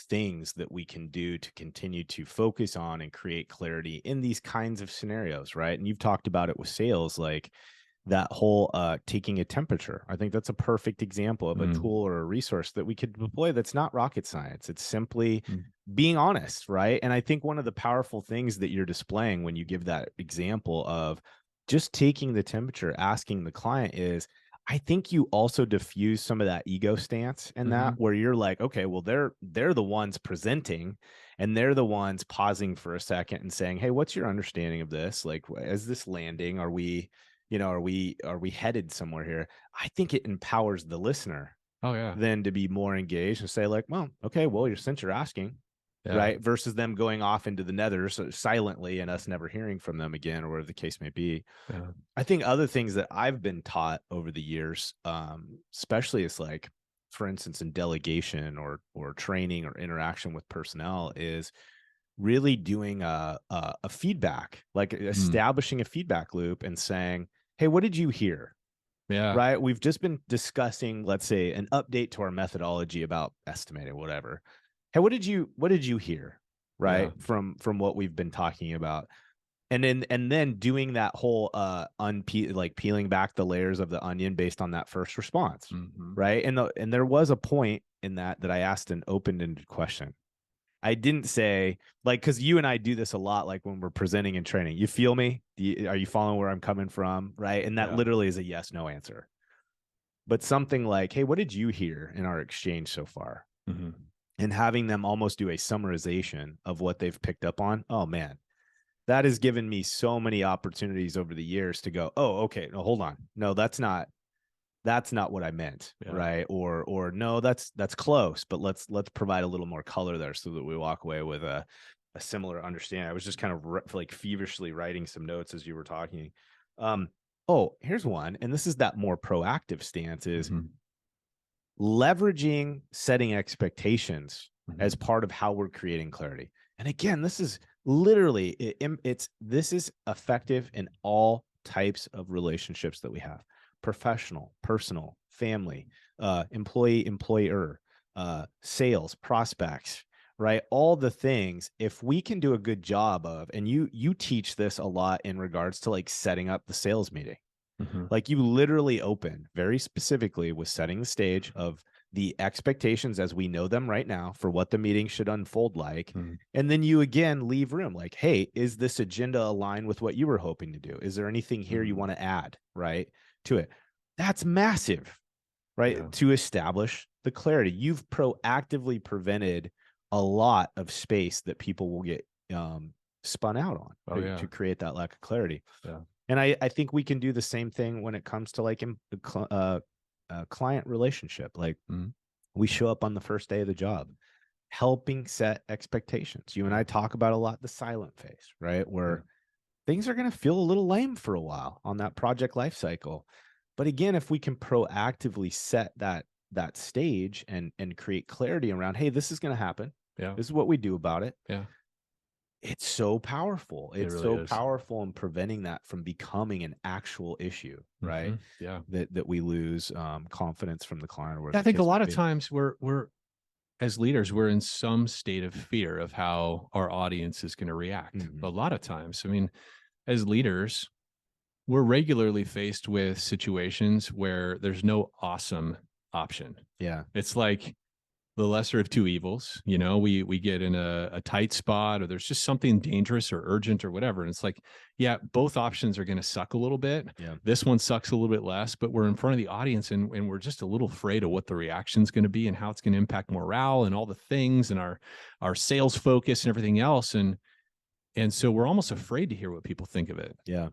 Speaker 2: things that we can do to continue to focus on and create clarity in these kinds of scenarios, right? And you've talked about it with sales, like that whole taking a temperature. I think that's a perfect example of a tool or a resource that we could deploy that's not rocket science. It's simply being honest, right? And I think one of the powerful things that you're displaying when you give that example of just taking the temperature, asking the client is, I think you also diffuse some of that ego stance in that where you're like, okay, well, they're the ones presenting and they're the ones pausing for a second and saying, hey, what's your understanding of this? Like, is this landing? Are we headed somewhere here? I think it empowers the listener
Speaker 1: then
Speaker 2: to be more engaged and say like, well, okay, well, since you're asking,
Speaker 1: Yeah.
Speaker 2: right? Versus them going off into the nether silently and us never hearing from them again, or whatever the case may be.
Speaker 1: Yeah.
Speaker 2: I think other things that I've been taught over the years, especially is like, for instance, in delegation or training or interaction with personnel, is really doing a feedback, like establishing a feedback loop and saying, hey, what did you hear?
Speaker 1: Yeah.
Speaker 2: Right. We've just been discussing, let's say, an update to our methodology about estimating, whatever. Hey, what did you hear? Right.
Speaker 1: Yeah.
Speaker 2: From what we've been talking about. And then doing that whole like peeling back the layers of the onion based on that first response.
Speaker 1: Mm-hmm.
Speaker 2: Right. And there was a point in that I asked an open-ended question. I didn't say, like, because you and I do this a lot, like when we're presenting and training. You feel me? Are you following where I'm coming from? Right. And that literally is a yes, no answer. But something like, hey, what did you hear in our exchange so far?
Speaker 1: Mm-hmm.
Speaker 2: And having them almost do a summarization of what they've picked up on. Oh, man, that has given me so many opportunities over the years to go, oh, okay, no, hold on. No, that's not what I meant.
Speaker 1: Yeah.
Speaker 2: Right. Or no, that's close, but let's provide a little more color there so that we walk away with a similar understanding. I was just kind of like feverishly writing some notes as you were talking. Oh, here's one. And this is that more proactive stance is leveraging setting expectations as part of how we're creating clarity. And again, this is literally, this is effective in all types of relationships that we have: professional, personal, family, employee, employer, sales, prospects, right? All the things, if we can do a good job of, and you teach this a lot in regards to like setting up the sales meeting. Like you literally open very specifically with setting the stage of the expectations as we know them right now for what the meeting should unfold like. And then you again leave room like, hey, is this agenda aligned with what you were hoping to do? Is there anything here you want to add, right, to it? That's massive, right?
Speaker 1: Yeah.
Speaker 2: To establish the clarity. You've proactively prevented a lot of space that people will get spun out on to create that lack of clarity.
Speaker 1: Yeah.
Speaker 2: And I think we can do the same thing when it comes to like client relationship. Like we show up on the first day of the job, helping set expectations. You and I talk about a lot the silent phase, right? Where things are going to feel a little lame for a while on that project life cycle. But again, if we can proactively set that stage and create clarity around, hey, this is going to happen.
Speaker 1: Yeah.
Speaker 2: This is what we do about it.
Speaker 1: Yeah.
Speaker 2: It's so powerful. It's
Speaker 1: really
Speaker 2: so
Speaker 1: is.
Speaker 2: powerful in preventing that from becoming an actual issue, right?
Speaker 1: Yeah.
Speaker 2: That we lose confidence from the client. Or
Speaker 1: I think a lot of times we're as leaders, we're in some state of fear of how our audience is going to react. A lot of times, I mean, as leaders, we're regularly faced with situations where there's no awesome option.
Speaker 2: Yeah.
Speaker 1: It's like the lesser of two evils. You know, we get in a tight spot, or there's just something dangerous or urgent or whatever. And it's like, yeah, both options are going to suck a little bit.
Speaker 2: Yeah.
Speaker 1: This one sucks a little bit less, but we're in front of the audience and we're just a little afraid of what the reaction is going to be and how it's going to impact morale and all the things and our sales focus and everything else. And so we're almost afraid to hear what people think of it.
Speaker 2: Yeah.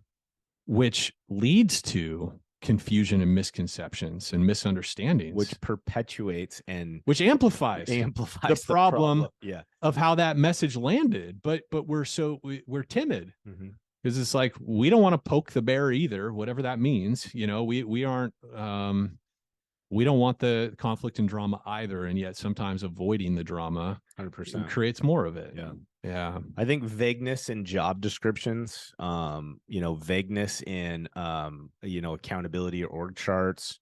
Speaker 1: Which leads to confusion and misconceptions and misunderstandings,
Speaker 2: which perpetuates and
Speaker 1: which amplifies the problem of how that message landed. But we're timid because it's like, we don't want to poke the bear either, whatever that means. You know, we aren't, we don't want the conflict and drama either. And yet sometimes avoiding the drama
Speaker 2: 100%
Speaker 1: creates more of it.
Speaker 2: Yeah.
Speaker 1: Yeah.
Speaker 2: I think vagueness in job descriptions, vagueness in, accountability or org charts.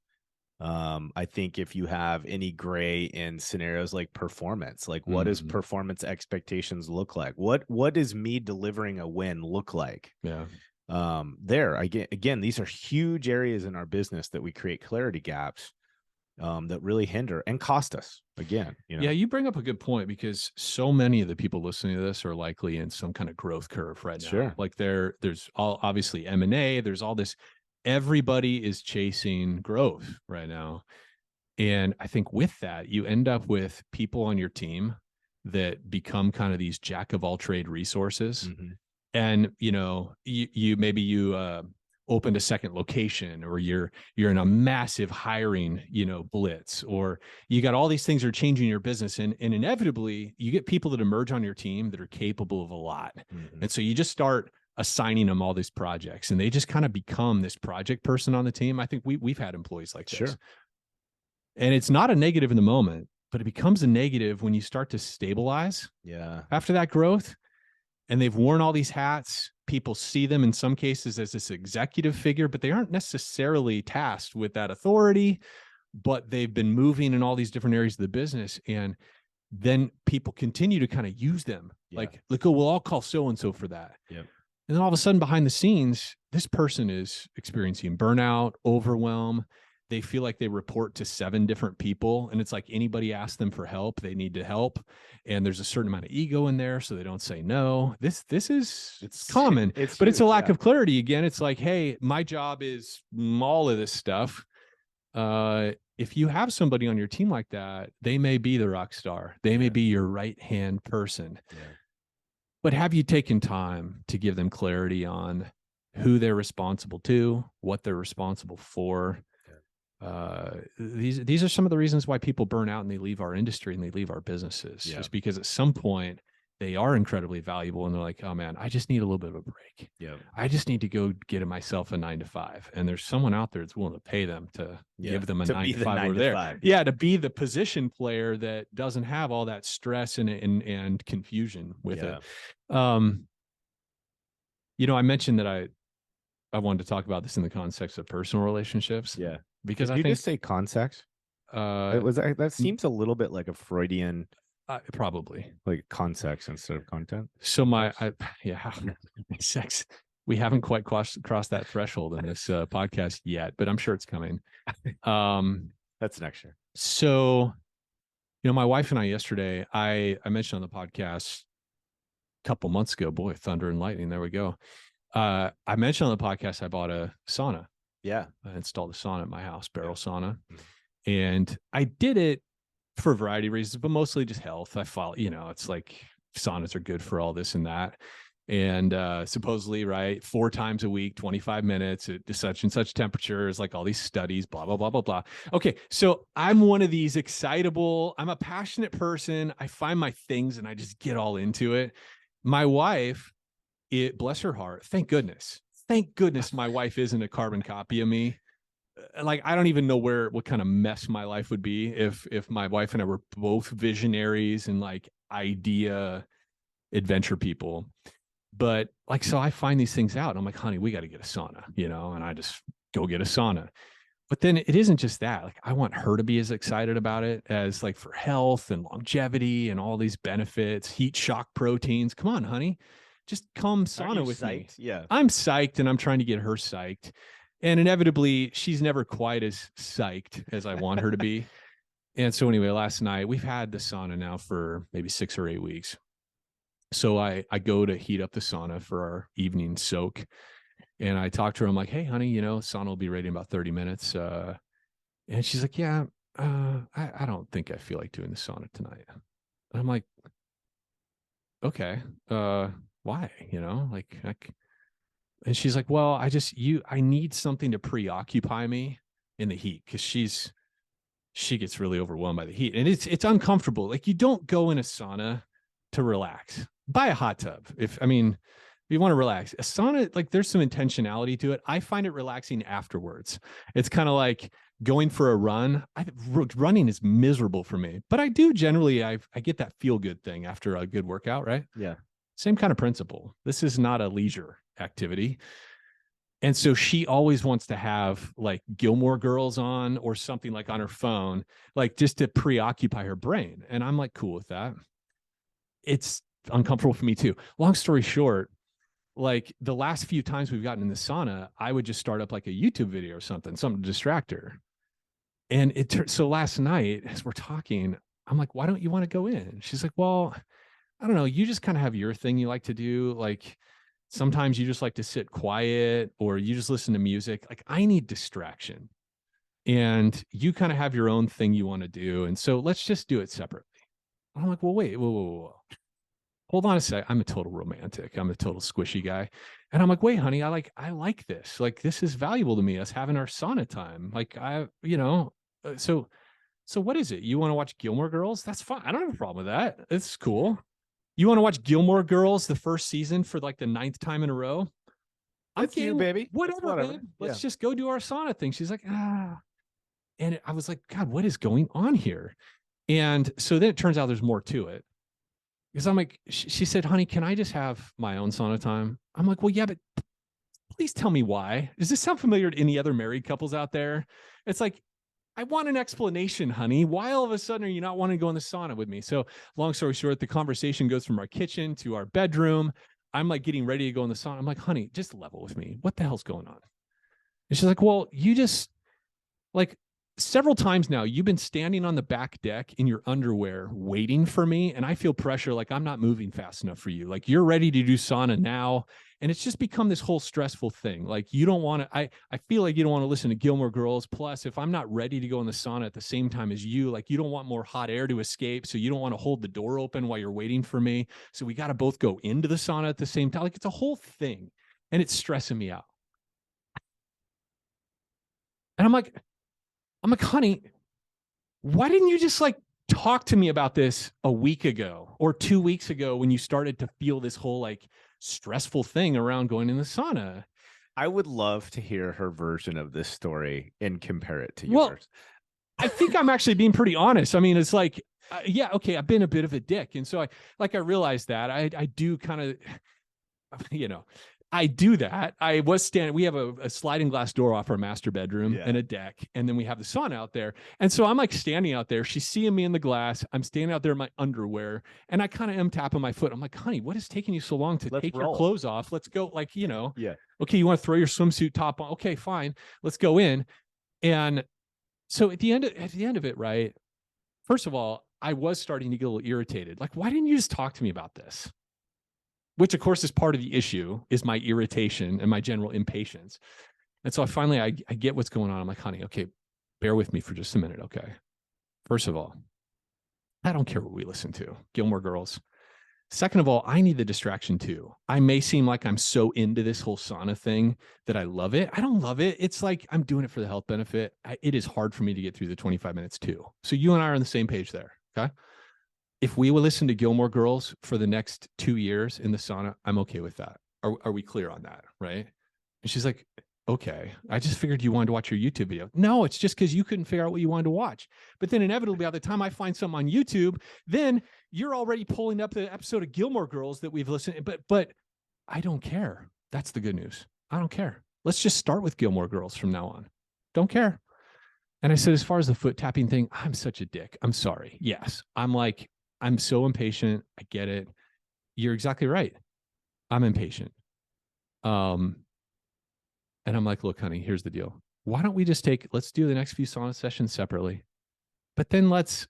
Speaker 2: I think if you have any gray in scenarios like performance, like what does performance expectations look like? What does me delivering a win look like?
Speaker 1: Yeah.
Speaker 2: Again, these are huge areas in our business that we create clarity gaps that really hinder and cost us again.
Speaker 1: Yeah, you bring up a good point, because so many of the people listening to this are likely in some kind of growth curve right now.
Speaker 2: Sure.
Speaker 1: Like there's obviously M&A, there's all this, everybody is chasing growth right now. And I think with that, you end up with people on your team that become kind of these jack of all trade resources. And, you maybe opened a second location, or you're in a massive hiring, blitz, or you got all these things that are changing your business. And inevitably you get people that emerge on your team that are capable of a lot.
Speaker 2: Mm-hmm.
Speaker 1: And so you just start assigning them all these projects, and they just kind of become this project person on the team. I think we've had employees like this. And it's not a negative in the moment, but it becomes a negative when you start to stabilize after that growth. And they've worn all these hats. People see them in some cases as this executive figure, but they aren't necessarily tasked with that authority, but they've been moving in all these different areas of the business. And then people continue to kind of use them. Like, look, we'll all call so-and-so for that.
Speaker 2: Yep.
Speaker 1: And then all of a sudden behind the scenes, this person is experiencing burnout, overwhelm. They feel like they report to 7 different people, and it's like anybody asks them for help, they need to help. And there's a certain amount of ego in there, so they don't say no. It's common, but huge, it's a lack of clarity. Again, it's like, hey, my job is all of this stuff. If you have somebody on your team like that, they may be the rock star. They may be your right-hand person. But have you taken time to give them clarity on who they're responsible to, what they're responsible for? These are some of the reasons why people burn out and they leave our industry and they leave our businesses. Just because at some point they are incredibly valuable, and they're like, oh man, I just need a little bit of a break. I just need to go get myself a 9-to-5. And there's someone out there that's willing to pay them to give them a 9-to-5 over there. To be the position player that doesn't have all that stress and confusion with it. I mentioned that I wanted to talk about this in the context of personal relationships. Because
Speaker 2: I think you just say context. That seems a little bit like a Freudian,
Speaker 1: probably
Speaker 2: like context instead of content.
Speaker 1: So sex. We haven't quite crossed that threshold in this podcast yet, but I'm sure it's coming.
Speaker 2: That's next year.
Speaker 1: So, my wife and I yesterday, I mentioned on the podcast a couple months ago. Boy, thunder and lightning. There we go. I mentioned on the podcast I bought a sauna. I installed a sauna at my house, barrel sauna. And I did it for a variety of reasons, but mostly just health. I follow, it's like saunas are good for all this and that. And supposedly, 4 times a week, 25 minutes at such and such temperatures, like all these studies, blah, blah, blah, blah, blah. Okay, so I'm one of these excitable, I'm a passionate person. I find my things and I just get all into it. My wife, bless her heart, thank goodness my wife isn't a carbon copy of me. Like, I don't even know what kind of mess my life would be if my wife and I were both visionaries and like idea adventure people. But like, so I find these things out and I'm like, honey, we got to get a sauna, and I just go get a sauna. But then it isn't just that. Like, I want her to be as excited about it as like for health and longevity and all these benefits, heat shock proteins. Come on, honey. Just come sauna with me. I'm psyched, and I'm trying to get her psyched. And inevitably, she's never quite as psyched as I want her to be. And so anyway, last night, we've had the sauna now for maybe 6 or 8 weeks. So I go to heat up the sauna for our evening soak. And I talk to her. I'm like, hey, honey, sauna will be ready in about 30 minutes. And she's like, yeah, I don't think I feel like doing the sauna tonight. And I'm like, okay, why? And she's like, well, I need something to preoccupy me in the heat, because she gets really overwhelmed by the heat, and it's uncomfortable. Like, you don't go in a sauna to relax. Buy a hot tub. If you want to relax, a sauna, like, there's some intentionality to it. I find it relaxing afterwards. It's kind of like going for a run. Running is miserable for me, but I do generally, I get that feel good thing after a good workout, right? Same kind of principle. This is not a leisure activity. And so she always wants to have like Gilmore Girls on or something like on her phone, like just to preoccupy her brain. And I'm like, cool with that. It's uncomfortable for me too. Long story short, like the last few times we've gotten in the sauna, I would just start up like a YouTube video or something to distract her. And so last night, as we're talking, I'm like, why don't you want to go in? She's like, well, I don't know. You just kind of have your thing you like to do. Like, sometimes you just like to sit quiet, or you just listen to music. Like, I need distraction, and you kind of have your own thing you want to do. And so let's just do it separately. I'm like, well, wait, whoa. hold on a sec. I'm a total romantic. I'm a total squishy guy. And I'm like, wait, honey, I like this. Like, this is valuable to me, us having our sauna time. Like, so what is it? You want to watch Gilmore Girls? That's fine. I don't have a problem with that. It's cool. You want to watch Gilmore Girls the first season for like the 9th time in a row? I'm
Speaker 2: That's you,
Speaker 1: game.
Speaker 2: baby.
Speaker 1: Whatever, babe. Let's just go do our sauna thing. She's like, ah. And I was like, God, what is going on here? And so then it turns out there's more to it. Because I'm like, she said, honey, can I just have my own sauna time? I'm like, well, yeah, but please tell me why. Does this sound familiar to any other married couples out there? It's like, I want an explanation, honey. Why all of a sudden are you not wanting to go in the sauna with me? So long story short, the conversation goes from our kitchen to our bedroom. I'm like getting ready to go in the sauna. I'm like, honey, just level with me. What the hell's going on? And she's like, well, you just like several times now, you've been standing on the back deck in your underwear waiting for me. And I feel pressure like I'm not moving fast enough for you. Like you're ready to do sauna now. And it's just become this whole stressful thing. Like you don't want to, I feel like you don't want to listen to Gilmore Girls. Plus, if I'm not ready to go in the sauna at the same time as you, like you don't want more hot air to escape. So you don't want to hold the door open while you're waiting for me. So we got to both go into the sauna at the same time. Like it's a whole thing. And it's stressing me out. And I'm like, honey, why didn't you just like talk to me about this a week ago or 2 weeks ago when you started to feel this whole like stressful thing around going in the sauna?
Speaker 2: I would love to hear her version of this story and compare it to
Speaker 1: Well,
Speaker 2: yours.
Speaker 1: I think I'm actually being pretty honest. I mean, it's like, yeah, okay, I've been a bit of a dick. And so I realized that I do kind of, I do that. I was standing, we have a sliding glass door off our master bedroom and a deck. And then we have the sauna out there. And so I'm like standing out there. She's seeing me in the glass. I'm standing out there in my underwear. And I kind of am tapping my foot. I'm like, honey, what is taking you so long to take your clothes off? Let's go. Like, okay, you want to throw your swimsuit top on? Okay, fine. Let's go in. And so at the end of it, right? First of all, I was starting to get a little irritated. Like, why didn't you just talk to me about this? Which of course is part of the issue, is my irritation and my general impatience. And so I get what's going on. I'm like, honey, okay, bear with me for just a minute. Okay. First of all, I don't care what we listen to, Gilmore Girls. Second of all, I need the distraction too. I may seem like I'm so into this whole sauna thing that I love it. I don't love it. It's like I'm doing it for the health benefit. It is hard for me to get through the 25 minutes too. So you and I are on the same page there. Okay. If we will listen to Gilmore Girls for the next 2 years in the sauna, I'm okay with that. Are we clear on that? Right. And she's like, okay, I just figured you wanted to watch your YouTube video. No, it's just because you couldn't figure out what you wanted to watch. But then inevitably, by the time I find something on YouTube, then you're already pulling up the episode of Gilmore Girls that we've listened. But I don't care. That's the good news. I don't care. Let's just start with Gilmore Girls from now on. Don't care. And I said, as far as the foot tapping thing, I'm such a dick. I'm sorry. Yes. I'm so impatient. I get it. You're exactly right. I'm impatient. And I'm like, look, honey, here's the deal. Why don't we just let's do the next few sauna sessions separately, but then let's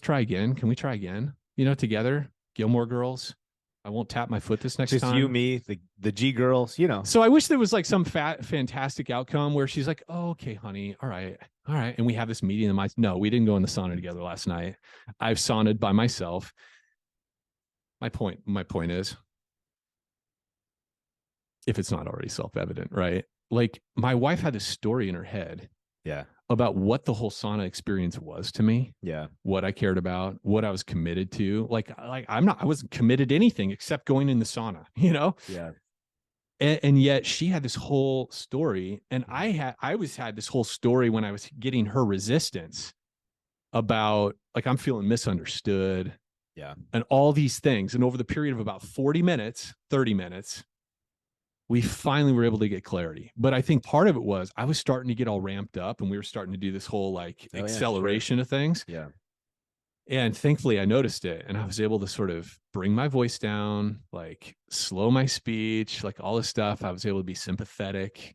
Speaker 1: try again. Can we try again? Together, Gilmore Girls. I won't tap my foot this next time.
Speaker 2: Just you, me, the G girls,
Speaker 1: So I wish there was like some fantastic outcome where she's like, oh, okay, honey. All right. And we have this meeting in no, we didn't go in the sauna together last night. I've saunaed by myself. My point is, if it's not already self-evident, right? Like my wife had this story in her head about what the whole sauna experience was to me.
Speaker 2: Yeah.
Speaker 1: What I cared about, what I was committed to. I wasn't committed to anything except going in the sauna,
Speaker 2: Yeah.
Speaker 1: And yet she had this whole story. And I had this whole story when I was getting her resistance about like, I'm feeling misunderstood.
Speaker 2: Yeah.
Speaker 1: And all these things. And over the period of about 30 minutes, we finally were able to get clarity. But I think part of it was I was starting to get all ramped up and we were starting to do this whole like acceleration of things.
Speaker 2: Yeah.
Speaker 1: And thankfully I noticed it and I was able to sort of bring my voice down, like slow my speech, like all this stuff. I was able to be sympathetic.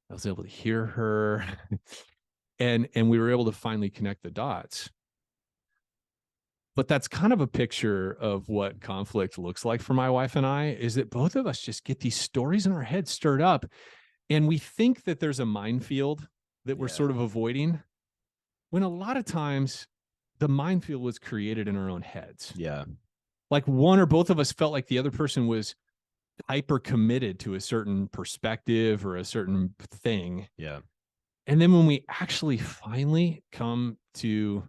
Speaker 1: I was able to hear her and we were able to finally connect the dots. But that's kind of a picture of what conflict looks like for my wife and I, is that both of us just get these stories in our heads stirred up. And we think that there's a minefield that we're sort of avoiding, when a lot of times the minefield was created in our own heads.
Speaker 2: Yeah.
Speaker 1: like one or both of us felt like the other person was hyper committed to a certain perspective or a certain thing.
Speaker 2: Yeah.
Speaker 1: And then when we actually finally come to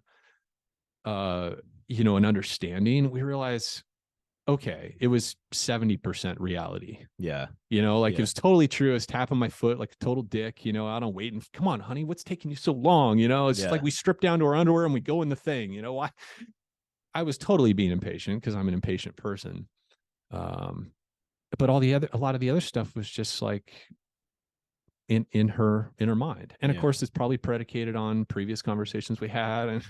Speaker 1: an understanding, we realize, okay, it was 70% reality.
Speaker 2: Yeah.
Speaker 1: Like
Speaker 2: Yeah.
Speaker 1: it was totally true. I was tapping my foot like a total dick, out on waiting. Come on, honey, what's taking you so long? It's just like we strip down to our underwear and we go in the thing. Why? I was totally being impatient because I'm an impatient person. But a lot of the other stuff was just like in her mind. And of course, it's probably predicated on previous conversations we had and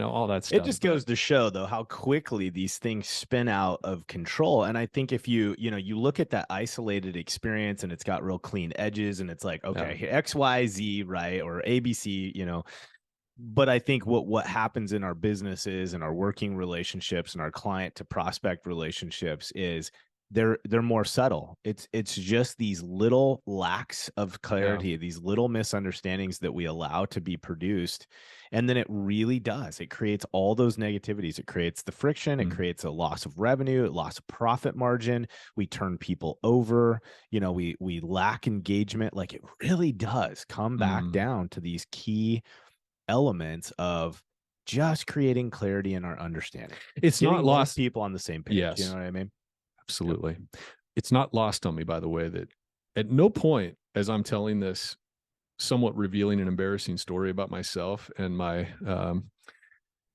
Speaker 1: all that stuff.
Speaker 2: It just goes to show though how quickly these things spin out of control. And I think if you look at that isolated experience and it's got real clean edges and it's like, okay, XYZ, right? Or ABC, but I think what happens in our businesses and our working relationships and our client to prospect relationships is they're more subtle. It's just these little lacks of clarity, these little misunderstandings that we allow to be produced. And then it really does. It creates all those negativities. It creates the friction. It creates a loss of revenue, a loss of profit margin. We turn people over. We lack engagement. Like it really does come back down to these key elements of just creating clarity in our understanding.
Speaker 1: It's not lost.
Speaker 2: People on the same page.
Speaker 1: Yes.
Speaker 2: You know what I mean?
Speaker 1: Absolutely. It's not lost on me, by the way, that at no point as I'm telling this somewhat revealing and embarrassing story about myself and my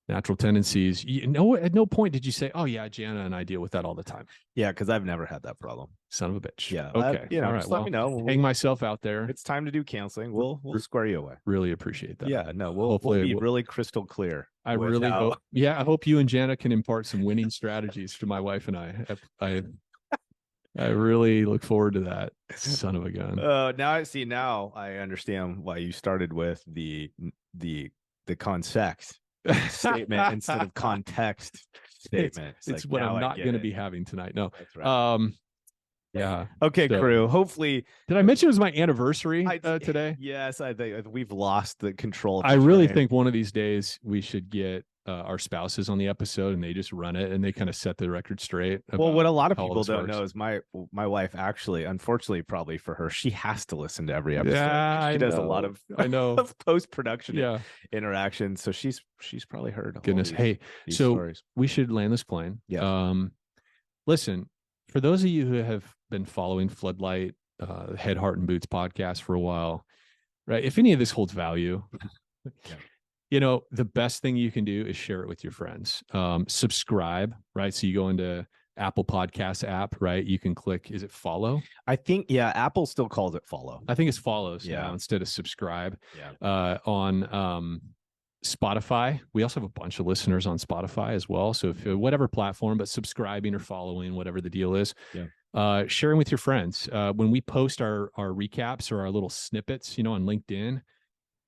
Speaker 1: natural tendencies, at no point did you say, oh yeah, Jana and I deal with that all the time.
Speaker 2: Yeah, because I've never had that problem.
Speaker 1: Son of a bitch.
Speaker 2: Yeah.
Speaker 1: Okay.
Speaker 2: All right. Just let me know.
Speaker 1: Hang myself out there.
Speaker 2: It's time to do counseling. We'll square you away.
Speaker 1: Really appreciate that.
Speaker 2: Yeah. No, we'll be really crystal clear.
Speaker 1: I really hope. Yeah, I hope you and Jana can impart some winning strategies to my wife and I really look forward to that. Son of a gun.
Speaker 2: Now I understand why you started with the context statement instead of context statement.
Speaker 1: It's what I'm not going to be having tonight. No.
Speaker 2: That's right.
Speaker 1: Yeah.
Speaker 2: Okay, so, crew. Hopefully,
Speaker 1: did I mention it was my anniversary today?
Speaker 2: Yes, I think we've lost the control.
Speaker 1: I really think one of these days we should get our spouses on the episode and they just run it and they kind of set the record straight.
Speaker 2: Well, what a lot of people don't know is my wife actually, unfortunately, probably for her, she has to listen to every episode.
Speaker 1: Yeah,
Speaker 2: she does a lot of of post-production interaction. So she's probably heard.
Speaker 1: Goodness, these so stories. We should land this plane.
Speaker 2: Yeah.
Speaker 1: Listen, for those of you who have been following Floodlight, Head, Heart, and Boots podcast for a while, right? If any of this holds value, the best thing you can do is share it with your friends. Subscribe, right? So you go into Apple Podcasts app, right? You can click, is it follow?
Speaker 2: I think, Apple still calls it follow.
Speaker 1: I think it's follows now instead of subscribe.
Speaker 2: Yeah.
Speaker 1: On Spotify. We also have a bunch of listeners on Spotify as well. So if whatever platform, but subscribing or following, whatever the deal is, sharing with your friends. When we post our recaps or our little snippets, on LinkedIn,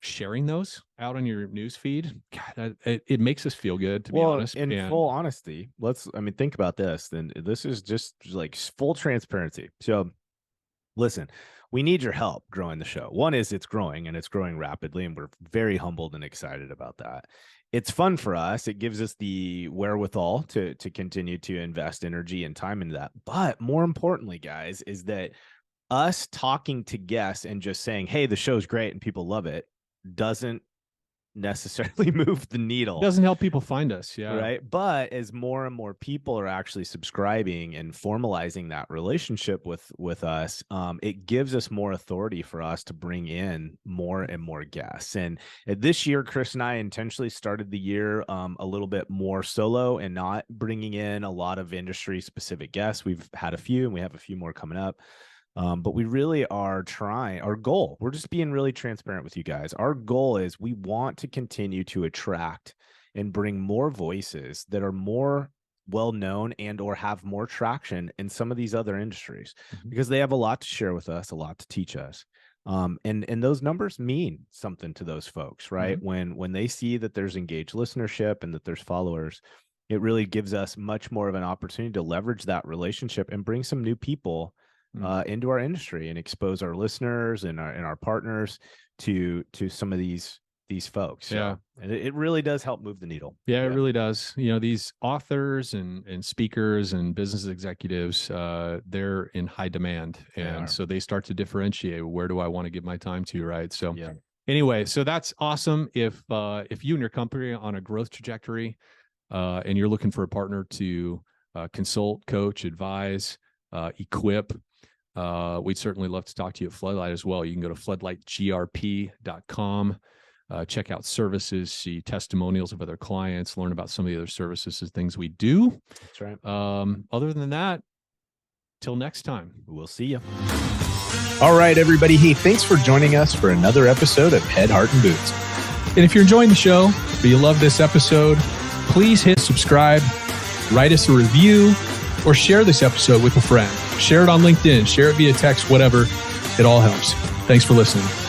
Speaker 1: sharing those out on your news feed, God, it makes us feel good, to be honest.
Speaker 2: In full honesty, think about this. Then this is just like full transparency. So listen, we need your help growing the show. One is it's growing and it's growing rapidly, and we're very humbled and excited about that. It's fun for us. It gives us the wherewithal to continue to invest energy and time into that. But more importantly, guys, is that us talking to guests and just saying, hey, the show's great and people love it, doesn't necessarily move the needle.
Speaker 1: It doesn't help people find us. Yeah.
Speaker 2: Right. But as more and more people are actually subscribing and formalizing that relationship with us, it gives us more authority for us to bring in more and more guests. And this year, Chris and I intentionally started the year a little bit more solo and not bringing in a lot of industry specific guests. We've had a few and we have a few more coming up. But we really are trying. Our goal, we're just being really transparent with you guys. Our goal is we want to continue to attract and bring more voices that are more well-known and or have more traction in some of these other industries, because they have a lot to share with us, a lot to teach us. And those numbers mean something to those folks, right? When they see that there's engaged listenership and that there's followers, it really gives us much more of an opportunity to leverage that relationship and bring some new people into our industry and expose our listeners and our partners to some of these these folks.
Speaker 1: Yeah.
Speaker 2: And it really does help move the needle.
Speaker 1: Yeah, it really does. These authors and speakers and business executives, they're in high demand. And so they start to differentiate, where do I want to give my time to, right? So anyway, so that's awesome. If you and your company are on a growth trajectory and you're looking for a partner to consult, coach, advise, equip, we'd certainly love to talk to you at Floodlight as well. You can go to floodlightgrp.com. Check out services, see testimonials of other clients, learn about some of the other services and things we do.
Speaker 2: That's right.
Speaker 1: Other than that, till next time.
Speaker 2: We'll see you.
Speaker 3: All right, everybody. Hey, thanks for joining us for another episode of Head, Heart, and Boots. And if you're enjoying the show, or you love this episode, please hit subscribe, write us a review, or share this episode with a friend. Share it on LinkedIn, share it via text, whatever. It all helps. Thanks for listening.